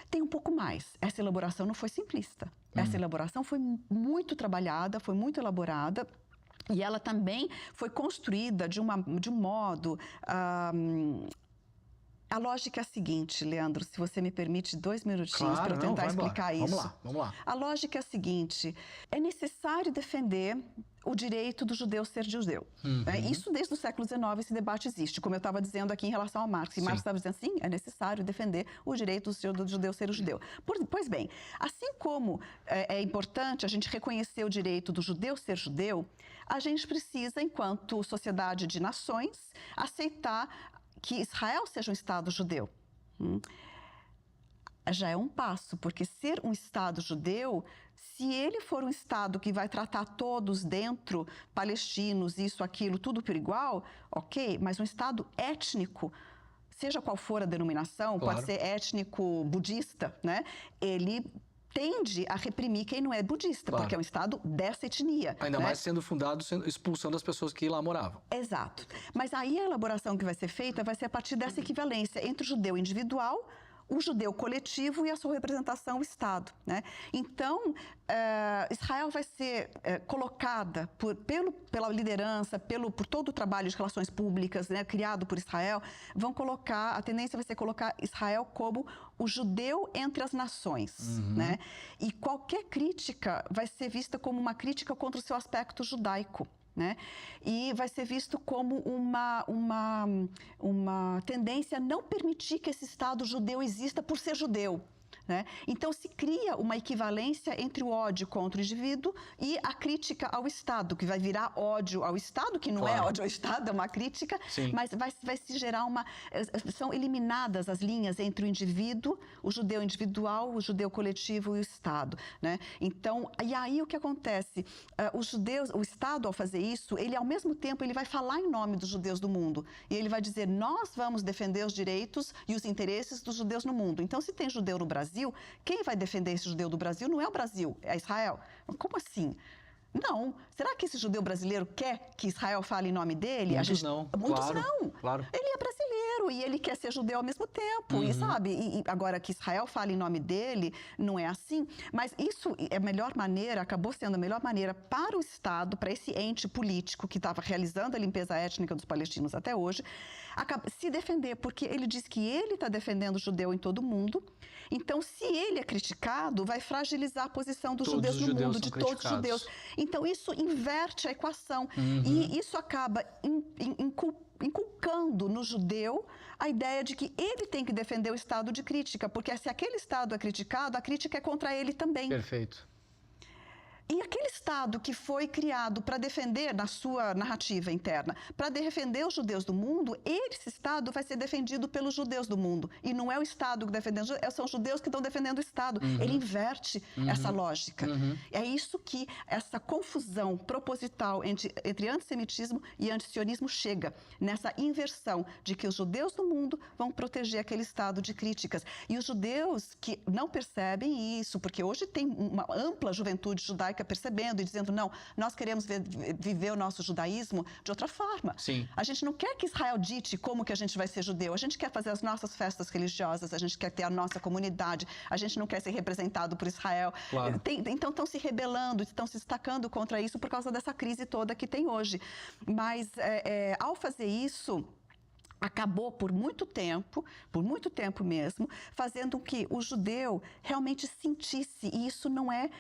Tem um pouco mais. Essa elaboração não foi simplista. Essa elaboração foi muito trabalhada, foi muito elaborada. E ela também foi construída de um modo A lógica é a seguinte, Leandro, se você me permite 2 minutinhos para eu tentar explicar isso. Vamos lá. A lógica é a seguinte, é necessário defender o direito do judeu ser judeu. Isso desde o século XIX, esse debate existe, como eu estava dizendo aqui em relação a Marx. E Marx estava dizendo, sim, é necessário defender o direito do judeu ser o judeu. Pois bem, assim como é importante a gente reconhecer o direito do judeu ser judeu, a gente precisa, enquanto sociedade de nações, aceitar que Israel seja um Estado judeu. Já é um passo, porque ser um Estado judeu, se ele for um Estado que vai tratar todos dentro, palestinos, isso, aquilo, tudo por igual, ok, mas um Estado étnico, seja qual for a denominação, pode ser étnico budista, né? Ele tende a reprimir quem não é budista, porque é um Estado dessa etnia. Ainda mais sendo fundado, expulsando as pessoas que lá moravam. Exato. Mas aí a elaboração que vai ser feita vai ser a partir dessa equivalência entre o judeu individual, o judeu coletivo e a sua representação, o Estado, né? Então, Israel vai ser colocada pela liderança, por todo o trabalho de relações públicas, né, criado por Israel, a tendência vai ser colocar Israel como o judeu entre as nações, né? E qualquer crítica vai ser vista como uma crítica contra o seu aspecto judaico. Né? E vai ser visto como uma tendência a não permitir que esse Estado judeu exista por ser judeu. Né? Então, se cria uma equivalência entre o ódio contra o indivíduo e a crítica ao Estado, que vai virar ódio ao Estado, que não é ódio ao Estado, é uma crítica, mas vai se gerar são eliminadas as linhas entre o indivíduo, o judeu individual, o judeu coletivo e o Estado. Né? Então, e aí o que acontece? O Estado, ao fazer isso, ele ao mesmo tempo ele vai falar em nome dos judeus do mundo. E ele vai dizer, nós vamos defender os direitos e os interesses dos judeus no mundo. Então, se tem judeu no Brasil, quem vai defender esse judeu do Brasil não é o Brasil, é Israel. Como assim? Não. Será que esse judeu brasileiro quer que Israel fale em nome dele? Muitos não. Muitos não. Claro. Ele é brasileiro e ele quer ser judeu ao mesmo tempo. E sabe, agora que Israel fale em nome dele, não é assim. Mas isso é a melhor maneira, acabou sendo a melhor maneira para o Estado, para esse ente político que estava realizando a limpeza étnica dos palestinos até hoje, se defender, porque ele diz que ele está defendendo o judeu em todo o mundo. Então, se ele é criticado, vai fragilizar a posição dos judeus no mundo, de todos os judeus. Então, isso inverte a equação. E isso acaba inculcando no judeu a ideia de que ele tem que defender o Estado de crítica, porque se aquele Estado é criticado, a crítica é contra ele também. Perfeito. E aquele Estado que foi criado para defender, na sua narrativa interna, para defender os judeus do mundo, esse Estado vai ser defendido pelos judeus do mundo. E não é o Estado que defende, são os judeus que estão defendendo o Estado. Ele inverte essa lógica. É isso que essa confusão proposital entre antissemitismo e antisionismo chega, nessa inversão de que os judeus do mundo vão proteger aquele Estado de críticas. E os judeus que não percebem isso, porque hoje tem uma ampla juventude judaica percebendo e dizendo, não, nós queremos viver o nosso judaísmo de outra forma. Sim. A gente não quer que Israel dite como que a gente vai ser judeu, a gente quer fazer as nossas festas religiosas, a gente quer ter a nossa comunidade, a gente não quer ser representado por Israel. Claro. Então estão se rebelando, estão se destacando contra isso por causa dessa crise toda que tem hoje. Mas ao fazer isso, acabou por muito tempo mesmo, fazendo com que o judeu realmente sentisse, e isso não é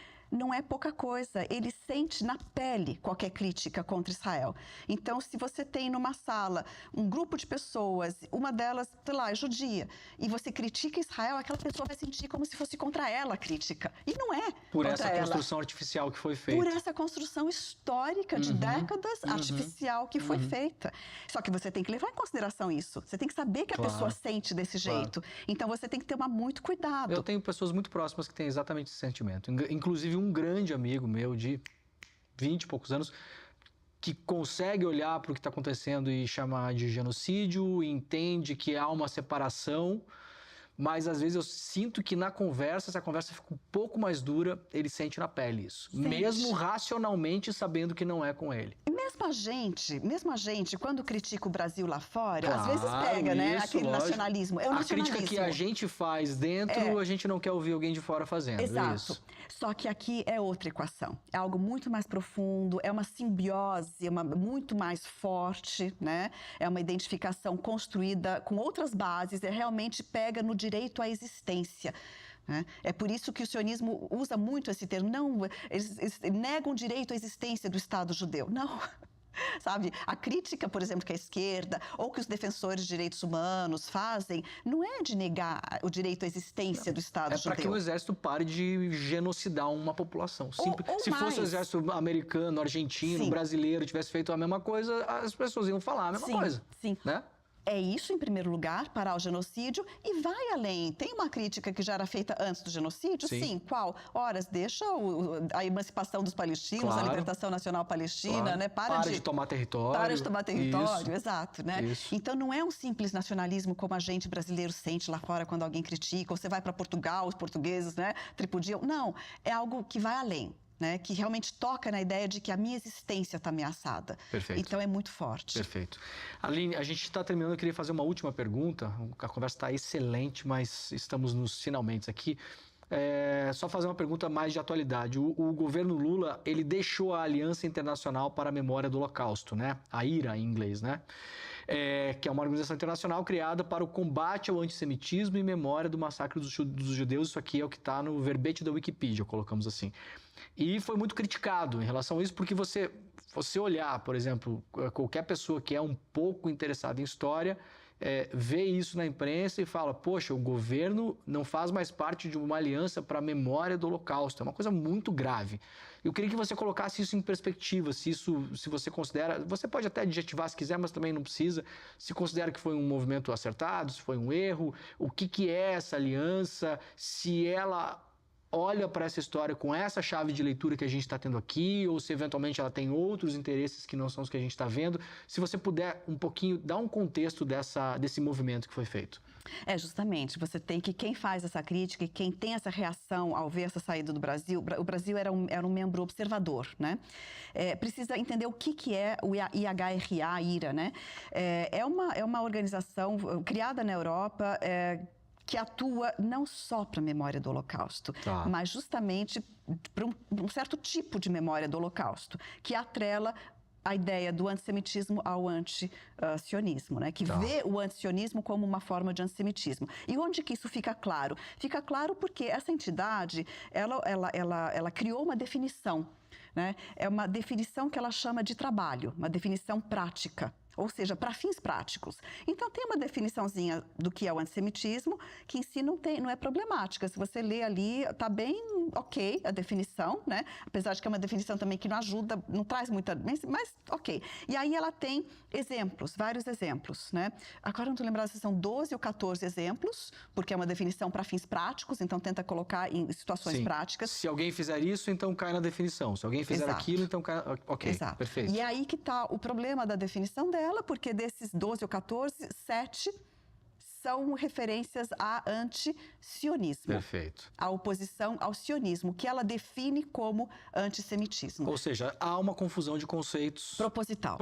pouca coisa, ele sente na pele qualquer crítica contra Israel. Então, se você tem numa sala um grupo de pessoas, uma delas, sei lá, é judia, e você critica Israel, aquela pessoa vai sentir como se fosse contra ela a crítica. E não é por contra essa ela. Construção artificial que foi feita. Por essa construção histórica de décadas artificial que foi feita. Só que você tem que levar em consideração isso. Você tem que saber que a pessoa sente desse jeito. Então, você tem que tomar muito cuidado. Eu tenho pessoas muito próximas que têm exatamente esse sentimento. Inclusive, um grande amigo meu de 20 e poucos anos que consegue olhar para o que está acontecendo e chamar de genocídio, entende que há uma separação, mas às vezes eu sinto que na conversa, essa conversa fica um pouco mais dura, ele sente na pele isso. Sente. Mesmo racionalmente sabendo que não é com ele. E mesmo a gente, quando critica o Brasil lá fora, Claro, às vezes pega, né? isso, Aquele lógico. nacionalismo. É o A nacionalismo. crítica que a gente faz dentro, a gente não quer ouvir alguém de fora fazendo. Exato. Isso. Só que aqui é outra equação. É algo muito mais profundo, é uma simbiose, muito mais forte, né? É uma identificação construída com outras bases, realmente pega no direito à existência. É por isso que o sionismo usa muito esse termo. Não, eles negam o direito à existência do Estado judeu. Não. Sabe, a crítica, por exemplo, que a esquerda ou que os defensores de direitos humanos fazem, não é de negar o direito à existência do Estado judeu. É para que o exército pare de genocidar uma população. Ou Se fosse o exército americano, argentino, Sim. brasileiro, tivesse feito a mesma coisa, as pessoas iam falar a mesma coisa. Sim. Né? É isso, em primeiro lugar, parar o genocídio e vai além. Tem uma crítica que já era feita antes do genocídio? Sim. Qual? Ora, deixa a emancipação dos palestinos, Claro. a libertação nacional palestina, Claro. né? Para de tomar território. Para de tomar território, Isso. exato, né? Isso. Então não é um simples nacionalismo como a gente brasileiro sente lá fora quando alguém critica, ou você vai para Portugal, os portugueses, né, tripudiam. Não, é algo que vai além. Né, que realmente toca na ideia de que a minha existência está ameaçada. Perfeito. Então é muito forte. Perfeito. Aline, a gente está terminando, eu queria fazer uma última pergunta. A conversa está excelente, mas estamos nos finalmente aqui. Só fazer uma pergunta mais de atualidade. O governo Lula, ele deixou a Aliança Internacional para a Memória do Holocausto, né? A IRA em inglês, né? Que é uma organização internacional criada para o combate ao antissemitismo e memória do massacre dos judeus. Isso aqui é o que está no verbete da Wikipedia, colocamos assim. E foi muito criticado em relação a isso, porque você olhar, por exemplo, qualquer pessoa que é um pouco interessada em história, vê isso na imprensa e fala, poxa, o governo não faz mais parte de uma aliança para a memória do Holocausto. É uma coisa muito grave. Eu queria que você colocasse isso em perspectiva, se você considera, você pode até adjetivar se quiser, mas também não precisa, se considera que foi um movimento acertado, se foi um erro, o que é essa aliança, se ela olha para essa história com essa chave de leitura que a gente está tendo aqui, ou se eventualmente ela tem outros interesses que não são os que a gente está vendo. Se você puder um pouquinho dar um contexto desse movimento que foi feito. Justamente, você tem que, quem faz essa crítica e quem tem essa reação ao ver essa saída do Brasil, o Brasil era um membro observador, né? Precisa entender o que é o IHRA, IRA, né? É uma organização criada na Europa, que atua não só para a memória do Holocausto, mas justamente para um certo tipo de memória do Holocausto, que atrela a ideia do antissemitismo ao anti-sionismo, né? Que vê o antisionismo como uma forma de antissemitismo. E onde que isso fica claro? Fica claro porque essa entidade, ela criou uma definição, né? É uma definição que ela chama de trabalho, uma definição prática. Ou seja, para fins práticos. Então, tem uma definiçãozinha do que é o antissemitismo, que em si não é problemática. Se você lê ali, está bem ok a definição, né? Apesar de que é uma definição também que não ajuda, não traz muita... Mas ok. E aí ela tem exemplos, vários exemplos, né? Agora não estou lembrando se são 12 ou 14 exemplos, porque é uma definição para fins práticos, então tenta colocar em situações práticas. Se alguém fizer isso, então cai na definição. Se alguém fizer aquilo, então cai... Ok, Exato. Perfeito. E aí que está o problema da definição dela, porque desses 12 ou 14, 7 são referências a anti-sionismo. Perfeito. A oposição ao sionismo, que ela define como antissemitismo. Ou seja, há uma confusão de conceitos... Proposital.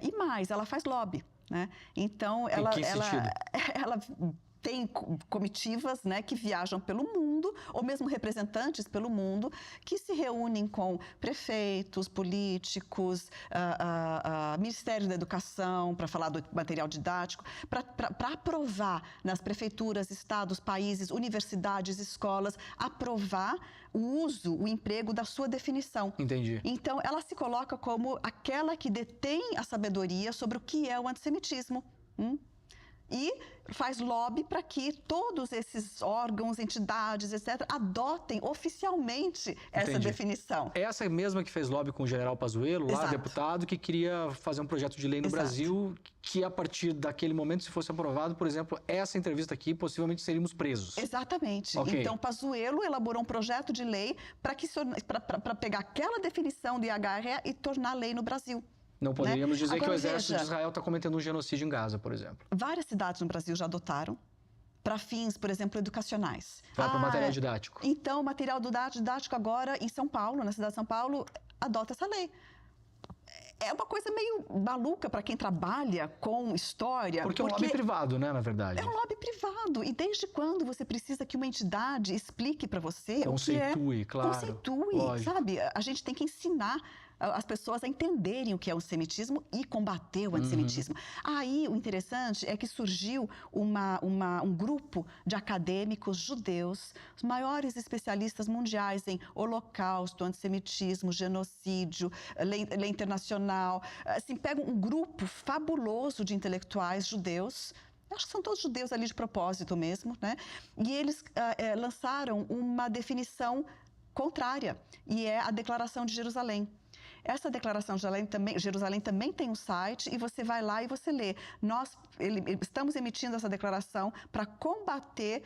E mais, ela faz lobby, né? Então, em que sentido? Ela tem comitivas, né, que viajam pelo mundo, ou mesmo representantes pelo mundo, que se reúnem com prefeitos, políticos, Ministério da Educação, para falar do material didático, para aprovar nas prefeituras, estados, países, universidades, escolas, aprovar o uso, o emprego da sua definição. Entendi. Então, ela se coloca como aquela que detém a sabedoria sobre o que é o antissemitismo. E faz lobby para que todos esses órgãos, entidades, etc., adotem oficialmente essa definição. Essa mesma que fez lobby com o general Pazuello, lá, deputado, que queria fazer um projeto de lei no Brasil, que a partir daquele momento, se fosse aprovado, por exemplo, essa entrevista aqui, possivelmente seríamos presos. Exatamente. Okay. Então, Pazuello elaborou um projeto de lei para pegar aquela definição do IHRA e tornar lei no Brasil. Não poderíamos dizer Agora, que o exército de Israel está cometendo um genocídio em Gaza, por exemplo. Várias cidades no Brasil já adotaram. para fins, por exemplo, educacionais. Vai para o material didático. Então, o material didático agora em São Paulo, na cidade de São Paulo, adota essa lei. É uma coisa meio maluca para quem trabalha com história. Porque é um lobby privado, né, na verdade. É um lobby privado. E desde quando você precisa que uma entidade explique para você Conceitue, o que é? claro. Conceitue, lógico. sabe? A gente tem que ensinar as pessoas a entenderem o que é o antissemitismo e combater o antissemitismo. Aí, o interessante é que surgiu um grupo de acadêmicos judeus, os maiores especialistas mundiais em holocausto, antissemitismo, genocídio, lei internacional. Assim, pegam um grupo fabuloso de intelectuais judeus, acho que são todos judeus ali de propósito mesmo, né? E eles lançaram uma definição contrária, e é a Declaração de Jerusalém. Essa Declaração de Jerusalém também tem um site, e você vai lá e você lê. Nós estamos emitindo essa declaração para combater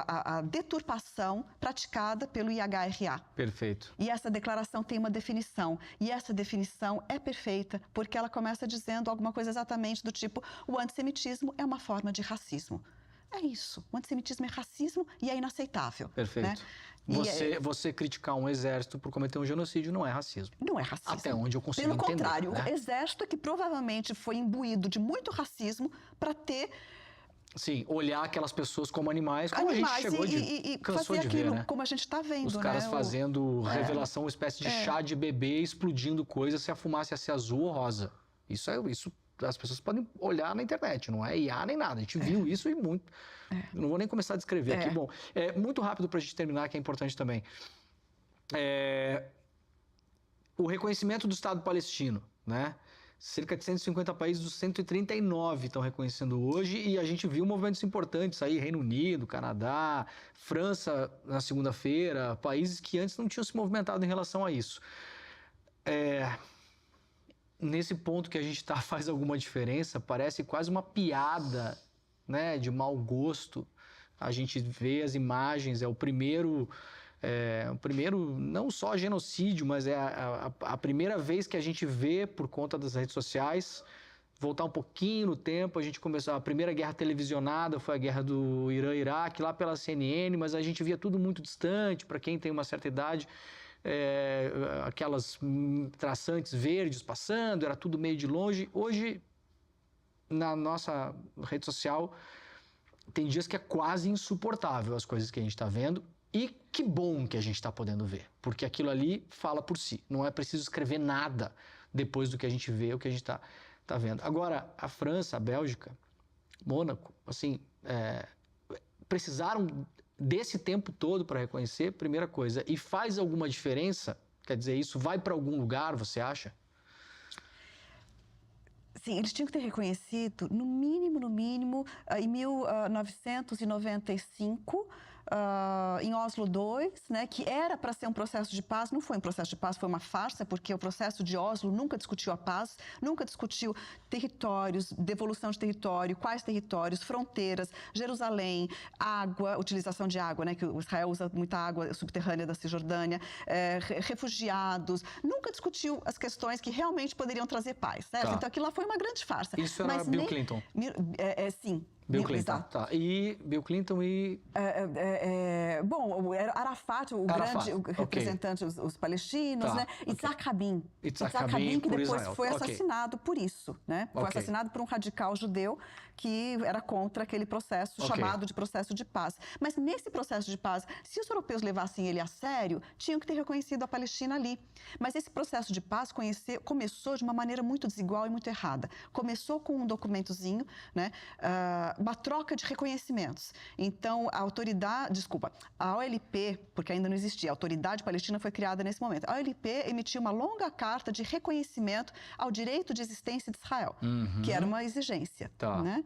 a deturpação praticada pelo IHRA. Perfeito. E essa declaração tem uma definição. E essa definição é perfeita, porque ela começa dizendo alguma coisa exatamente do tipo: o antissemitismo é uma forma de racismo. É isso. O antissemitismo é racismo e é inaceitável. Perfeito. Né? Você criticar um exército por cometer um genocídio não é racismo. Não é racismo. Até onde eu consigo entender. Pelo contrário, né? o exército é que provavelmente foi imbuído de muito racismo para ter... Sim, olhar aquelas pessoas como animais, como a gente chegou e cansou fazer de aquilo ver, né? Como a gente está vendo. Os caras fazendo revelação, uma espécie de chá de bebê, explodindo coisas, se a fumaça ia ser azul ou rosa. Isso as pessoas podem olhar na internet, não é IA nem nada. A gente viu isso e muito. Não vou nem começar a descrever aqui. Bom, muito rápido para a gente terminar, que é importante também. O reconhecimento do Estado palestino, né? Cerca de 150 países dos 139 estão reconhecendo hoje, e a gente viu movimentos importantes aí, Reino Unido, Canadá, França na segunda-feira, países que antes não tinham se movimentado em relação a isso. Nesse ponto que a gente está faz alguma diferença, parece quase uma piada, né, de mau gosto. A gente vê as imagens, o primeiro não só genocídio, mas é a primeira vez que a gente vê, por conta das redes sociais, voltar um pouquinho no tempo, a gente começou, a primeira guerra televisionada foi a guerra do Irã-Iraque, lá pela CNN, mas a gente via tudo muito distante, para quem tem uma certa idade, aquelas traçantes verdes passando, era tudo meio de longe. Hoje, na nossa rede social, tem dias que é quase insuportável as coisas que a gente está vendo, e que bom que a gente está podendo ver, porque aquilo ali fala por si, não é preciso escrever nada depois do que a gente vê, o que a gente está vendo. Agora, a França, a Bélgica, Mônaco, assim, precisaram desse tempo todo para reconhecer, primeira coisa. E faz alguma diferença? Quer dizer, isso vai para algum lugar, você acha? Sim, eles tinham que ter reconhecido, no mínimo, em 1995, em Oslo II, né, que era para ser um processo de paz, não foi um processo de paz, foi uma farsa, porque o processo de Oslo nunca discutiu a paz, nunca discutiu territórios, devolução de território, quais territórios, fronteiras, Jerusalém, água, utilização de água, né, que o Israel usa muita água subterrânea da Cisjordânia, refugiados, nunca discutiu as questões que realmente poderiam trazer paz, certo? Tá. Então aquilo lá foi uma grande farsa. Isso era Bill Clinton? Sim. Bill Clinton, tá. E Bill Clinton e... bom, era Arafat, grande representante dos palestinos, né? Yitzhak Rabin. Yitzhak Rabin, que depois foi assassinado por isso, né? Foi assassinado por um radical judeu que era contra aquele processo chamado de processo de paz. Mas nesse processo de paz, se os europeus levassem ele a sério, tinham que ter reconhecido a Palestina ali. Mas esse processo de paz começou de uma maneira muito desigual e muito errada. Começou com um documentozinho, né? Uma troca de reconhecimentos. Então, a OLP, porque ainda não existia, a Autoridade Palestina foi criada nesse momento. A OLP emitiu uma longa carta de reconhecimento ao direito de existência de Israel, que era uma exigência, né?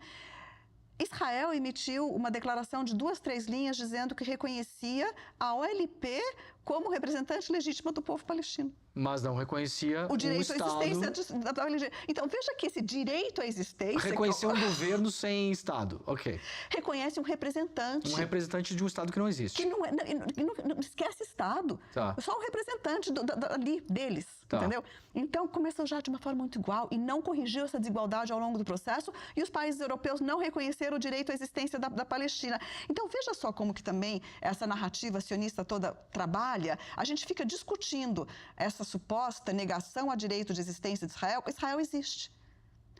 Israel emitiu uma declaração de 2, 3 linhas dizendo que reconhecia a OLP como representante legítima do povo palestino. Mas não reconhecia O direito Estado... à existência da Palestina. Então, veja que esse direito à existência... Reconheceu um governo sem Estado, ok. Reconhece um representante. Um representante de um Estado que não existe. Que não esquece Estado. Tá. Só o representante ali, deles, tá. entendeu? Então, começou já de uma forma muito igual e não corrigiu essa desigualdade ao longo do processo, e os países europeus não reconheceram o direito à existência da Palestina. Então, veja só como que também essa narrativa sionista toda trabalha. A gente fica discutindo essa suposta negação ao direito de existência de Israel. Israel existe.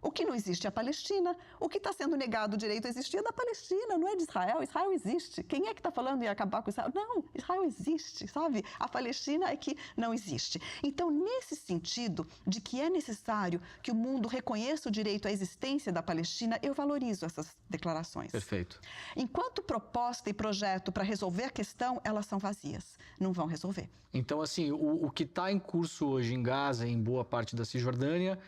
O que não existe é a Palestina. O que está sendo negado o direito a existir é da Palestina, não é de Israel. Israel existe. Quem é que está falando em acabar com Israel? Não, Israel existe, sabe? A Palestina é que não existe. Então, nesse sentido de que é necessário que o mundo reconheça o direito à existência da Palestina, eu valorizo essas declarações. Perfeito. Enquanto proposta e projeto para resolver a questão, elas são vazias. Não vão resolver. Então, assim, o que está em curso hoje em Gaza, em boa parte da Cisjordânia,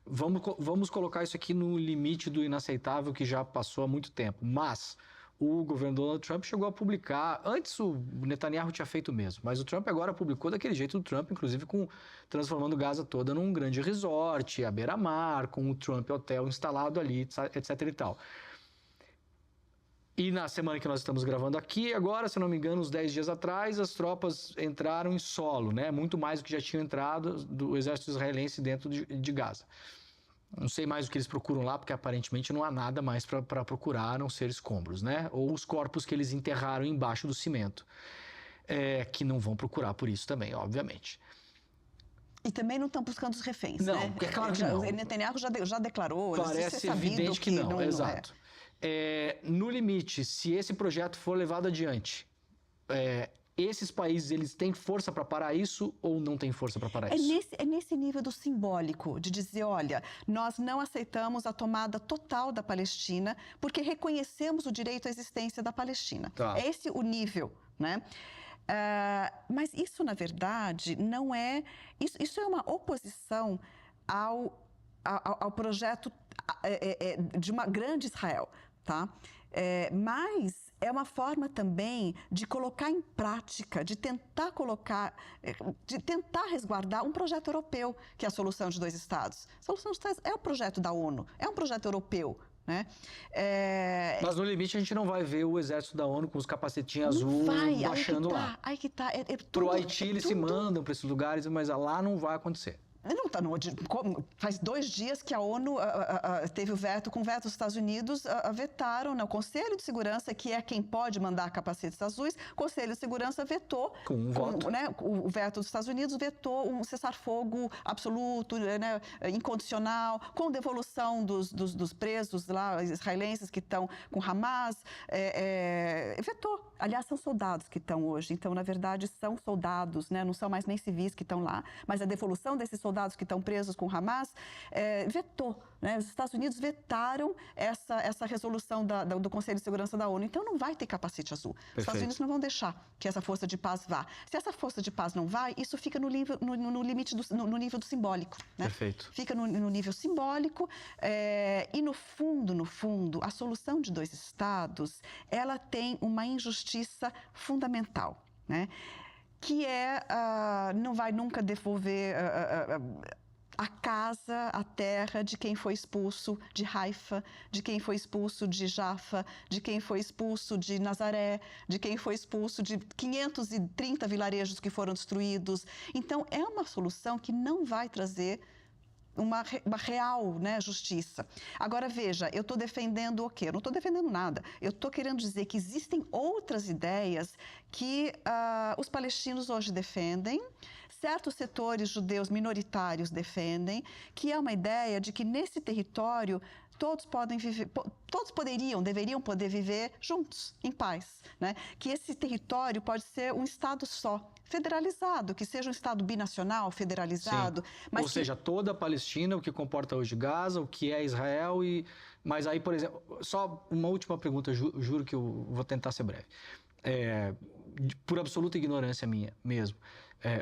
vamos colocar isso aqui no limite do inaceitável que já passou há muito tempo. Mas o governo Donald Trump chegou a publicar, antes o Netanyahu tinha feito mesmo, mas o Trump agora publicou daquele jeito do Trump, inclusive transformando Gaza toda num grande resort, à beira-mar, com o Trump Hotel instalado ali, etc e tal. E na semana que nós estamos gravando aqui, agora, se não me engano, uns 10 dias atrás, as tropas entraram em solo, né? Muito mais do que já tinham entrado do exército israelense dentro de Gaza. Não sei mais o que eles procuram lá, porque aparentemente não há nada mais para procurar, a não ser escombros, né? Ou os corpos que eles enterraram embaixo do cimento, que não vão procurar por isso também, obviamente. E também não estão buscando os reféns, não, né? É claro que não. O Netanyahu já declarou. Parece evidente que não, exato. No limite, se esse projeto for levado adiante, esses países eles têm força para parar isso ou não têm força para parar isso? É nesse nível do simbólico, de dizer, olha, nós não aceitamos a tomada total da Palestina porque reconhecemos o direito à existência da Palestina. Tá. É esse o nível, né? Mas isso, na verdade, não é... Isso é uma oposição ao projeto de uma grande Israel, tá? Mas é uma forma também de colocar em prática, de tentar resguardar um projeto europeu, que é a solução de 2 estados. A solução de 2 estados é o projeto da ONU, é um projeto europeu. Né? Mas no limite a gente não vai ver o exército da ONU com os capacetinhos azul baixando lá. Aí que tá. Pro Haiti eles se mandam para esses lugares, mas lá não vai acontecer. Não tá, faz 2 dias que a ONU teve o veto, com o veto dos Estados Unidos, vetaram, o Conselho de Segurança, que é quem pode mandar capacetes azuis, o Conselho de Segurança vetou, com um voto. Né, o veto dos Estados Unidos vetou um cessar-fogo absoluto, né, incondicional, com devolução dos presos lá, israelenses que estão com Hamas, vetou. Aliás, são soldados que estão hoje, então, na verdade, são soldados, né, não são mais nem civis que estão lá, mas a devolução desses soldados que estão presos com Hamas, vetou. Né? Os Estados Unidos vetaram essa resolução do Conselho de Segurança da ONU. Então, não vai ter capacete azul. Perfeito. Os Estados Unidos não vão deixar que essa força de paz vá. Se essa força de paz não vai, isso fica no limite no nível do simbólico. Né? Perfeito. Fica no nível simbólico e, no fundo, a solução de 2 estados, ela tem uma injustiça fundamental, né? Que não vai nunca devolver a casa, a terra de quem foi expulso de Haifa, de quem foi expulso de Jaffa, de quem foi expulso de Nazaré, de quem foi expulso de 530 vilarejos que foram destruídos. Então, é uma solução que não vai trazer uma real, né, justiça. Agora, veja, eu estou defendendo o quê? Eu não estou defendendo nada. Eu estou querendo dizer que existem outras ideias que os palestinos hoje defendem, certos setores judeus minoritários defendem, que é uma ideia de que nesse território todos deveriam poder viver juntos, em paz, né? Que esse território pode ser um estado só, federalizado, que seja um estado binacional, federalizado. Sim. Mas Ou seja, toda a Palestina, o que comporta hoje Gaza, o que é Israel Mas aí, por exemplo, só uma última pergunta, juro que eu vou tentar ser breve. Por absoluta ignorância minha mesmo.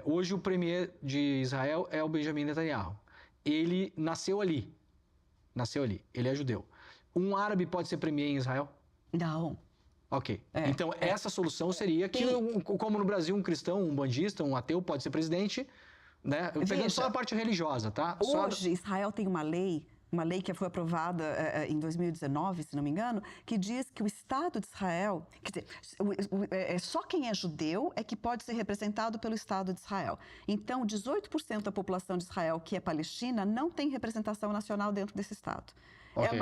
Hoje o premier de Israel é o Benjamin Netanyahu. Ele nasceu ali. Ele é judeu. Um árabe pode ser premier em Israel? Não. Ok. Então, essa solução seria que, como no Brasil, um cristão, um bandista, um ateu pode ser presidente, né? Pegando só a parte religiosa, tá? Hoje, Israel tem uma lei que foi aprovada em 2019, se não me engano, que diz que o Estado de Israel, quer dizer, só quem é judeu é que pode ser representado pelo Estado de Israel. Então, 18% da população de Israel que é palestina não tem representação nacional dentro desse Estado. Okay.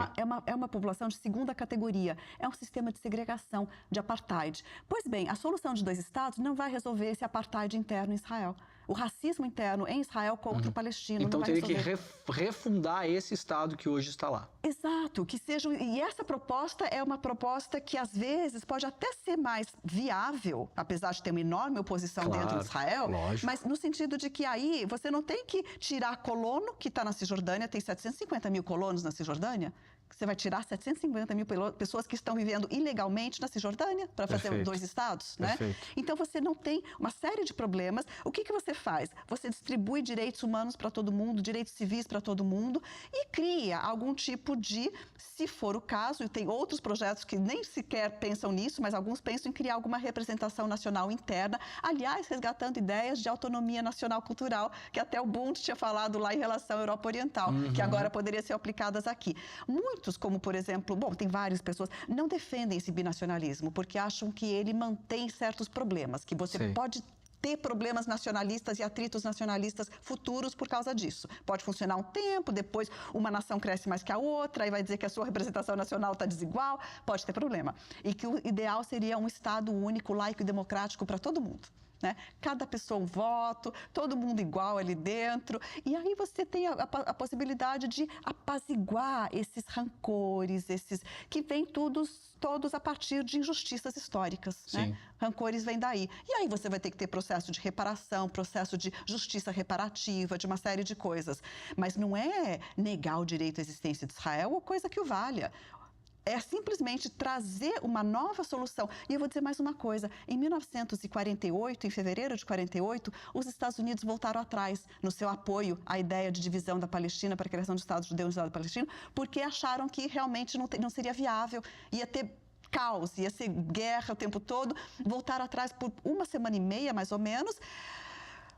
É uma população de segunda categoria, é um sistema de segregação, de apartheid. Pois bem, a solução de 2 estados não vai resolver esse apartheid interno em Israel. O racismo interno em Israel contra o palestino. Então teria que refundar esse Estado que hoje está lá. Exato, que seja. E essa proposta é uma proposta que às vezes pode até ser mais viável, apesar de ter uma enorme oposição dentro de Israel, lógico. Mas no sentido de que aí você não tem que tirar colono que está na Cisjordânia, tem 750 mil colonos na Cisjordânia. Você vai tirar 750 mil pessoas que estão vivendo ilegalmente na Cisjordânia para fazer 2 estados, né? Então você não tem uma série de problemas. O que você faz? Você distribui direitos humanos para todo mundo, direitos civis para todo mundo e cria algum tipo de, se for o caso, e tem outros projetos que nem sequer pensam nisso, mas alguns pensam em criar alguma representação nacional interna, aliás, resgatando ideias de autonomia nacional cultural, que até o Bund tinha falado lá em relação à Europa Oriental, que agora poderiam ser aplicadas aqui. Muitos, como por exemplo, tem várias pessoas, não defendem esse binacionalismo, porque acham que ele mantém certos problemas, que você pode ter problemas nacionalistas e atritos nacionalistas futuros por causa disso. Pode funcionar um tempo, depois uma nação cresce mais que a outra, aí vai dizer que a sua representação nacional está desigual, pode ter problema. E que o ideal seria um Estado único, laico e democrático para todo mundo. Né? Cada pessoa um voto, todo mundo igual ali dentro. E aí você tem a possibilidade de apaziguar esses rancores, esses que vêm todos a partir de injustiças históricas. Né? Rancores vêm daí. E aí você vai ter que ter processo de reparação, processo de justiça reparativa, de uma série de coisas. Mas não é negar o direito à existência de Israel ou coisa que o valha. É simplesmente trazer uma nova solução. E eu vou dizer mais uma coisa. Em 1948, em fevereiro de 48, os Estados Unidos voltaram atrás no seu apoio à ideia de divisão da Palestina para a criação do Estado judeu e do Estado palestino, porque acharam que realmente não seria viável. Ia ter caos, ia ser guerra o tempo todo. Voltaram atrás por 1 semana e meia, mais ou menos.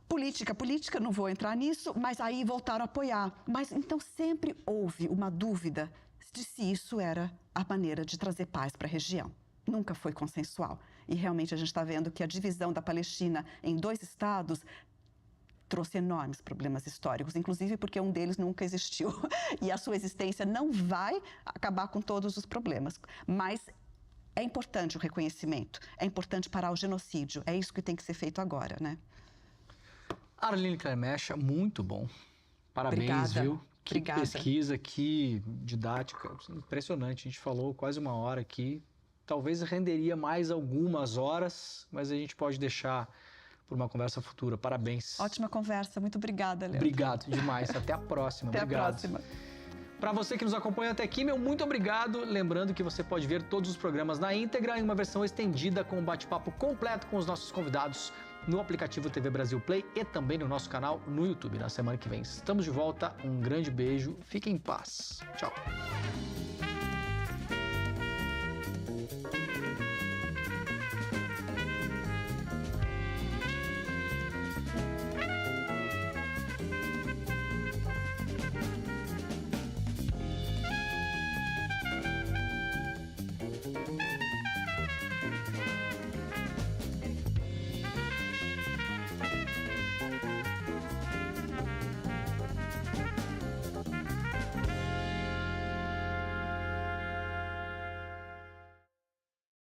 Política, não vou entrar nisso, mas aí voltaram a apoiar. Mas então sempre houve uma dúvida de se isso era a maneira de trazer paz para a região. Nunca foi consensual. E realmente a gente está vendo que a divisão da Palestina em 2 estados trouxe enormes problemas históricos, inclusive porque um deles nunca existiu. E a sua existência não vai acabar com todos os problemas. Mas é importante o reconhecimento, é importante parar o genocídio. É isso que tem que ser feito agora, né? Arline Klemecha, muito bom. Parabéns, Obrigada. viu? Que Obrigada. pesquisa, que didática, impressionante. A gente falou quase 1 hora aqui. Talvez renderia mais algumas horas, mas a gente pode deixar por uma conversa futura. Parabéns. Ótima conversa. Muito obrigada, Leandro. Obrigado demais. Até a próxima. Até obrigado. a próxima. Para você que nos acompanha até aqui, meu muito obrigado. Lembrando que você pode ver todos os programas na íntegra em uma versão estendida com um bate-papo completo com os nossos convidados no aplicativo TV Brasil Play e também no nosso canal no YouTube. Na semana que vem estamos de volta. Um grande beijo. Fiquem em paz. Tchau.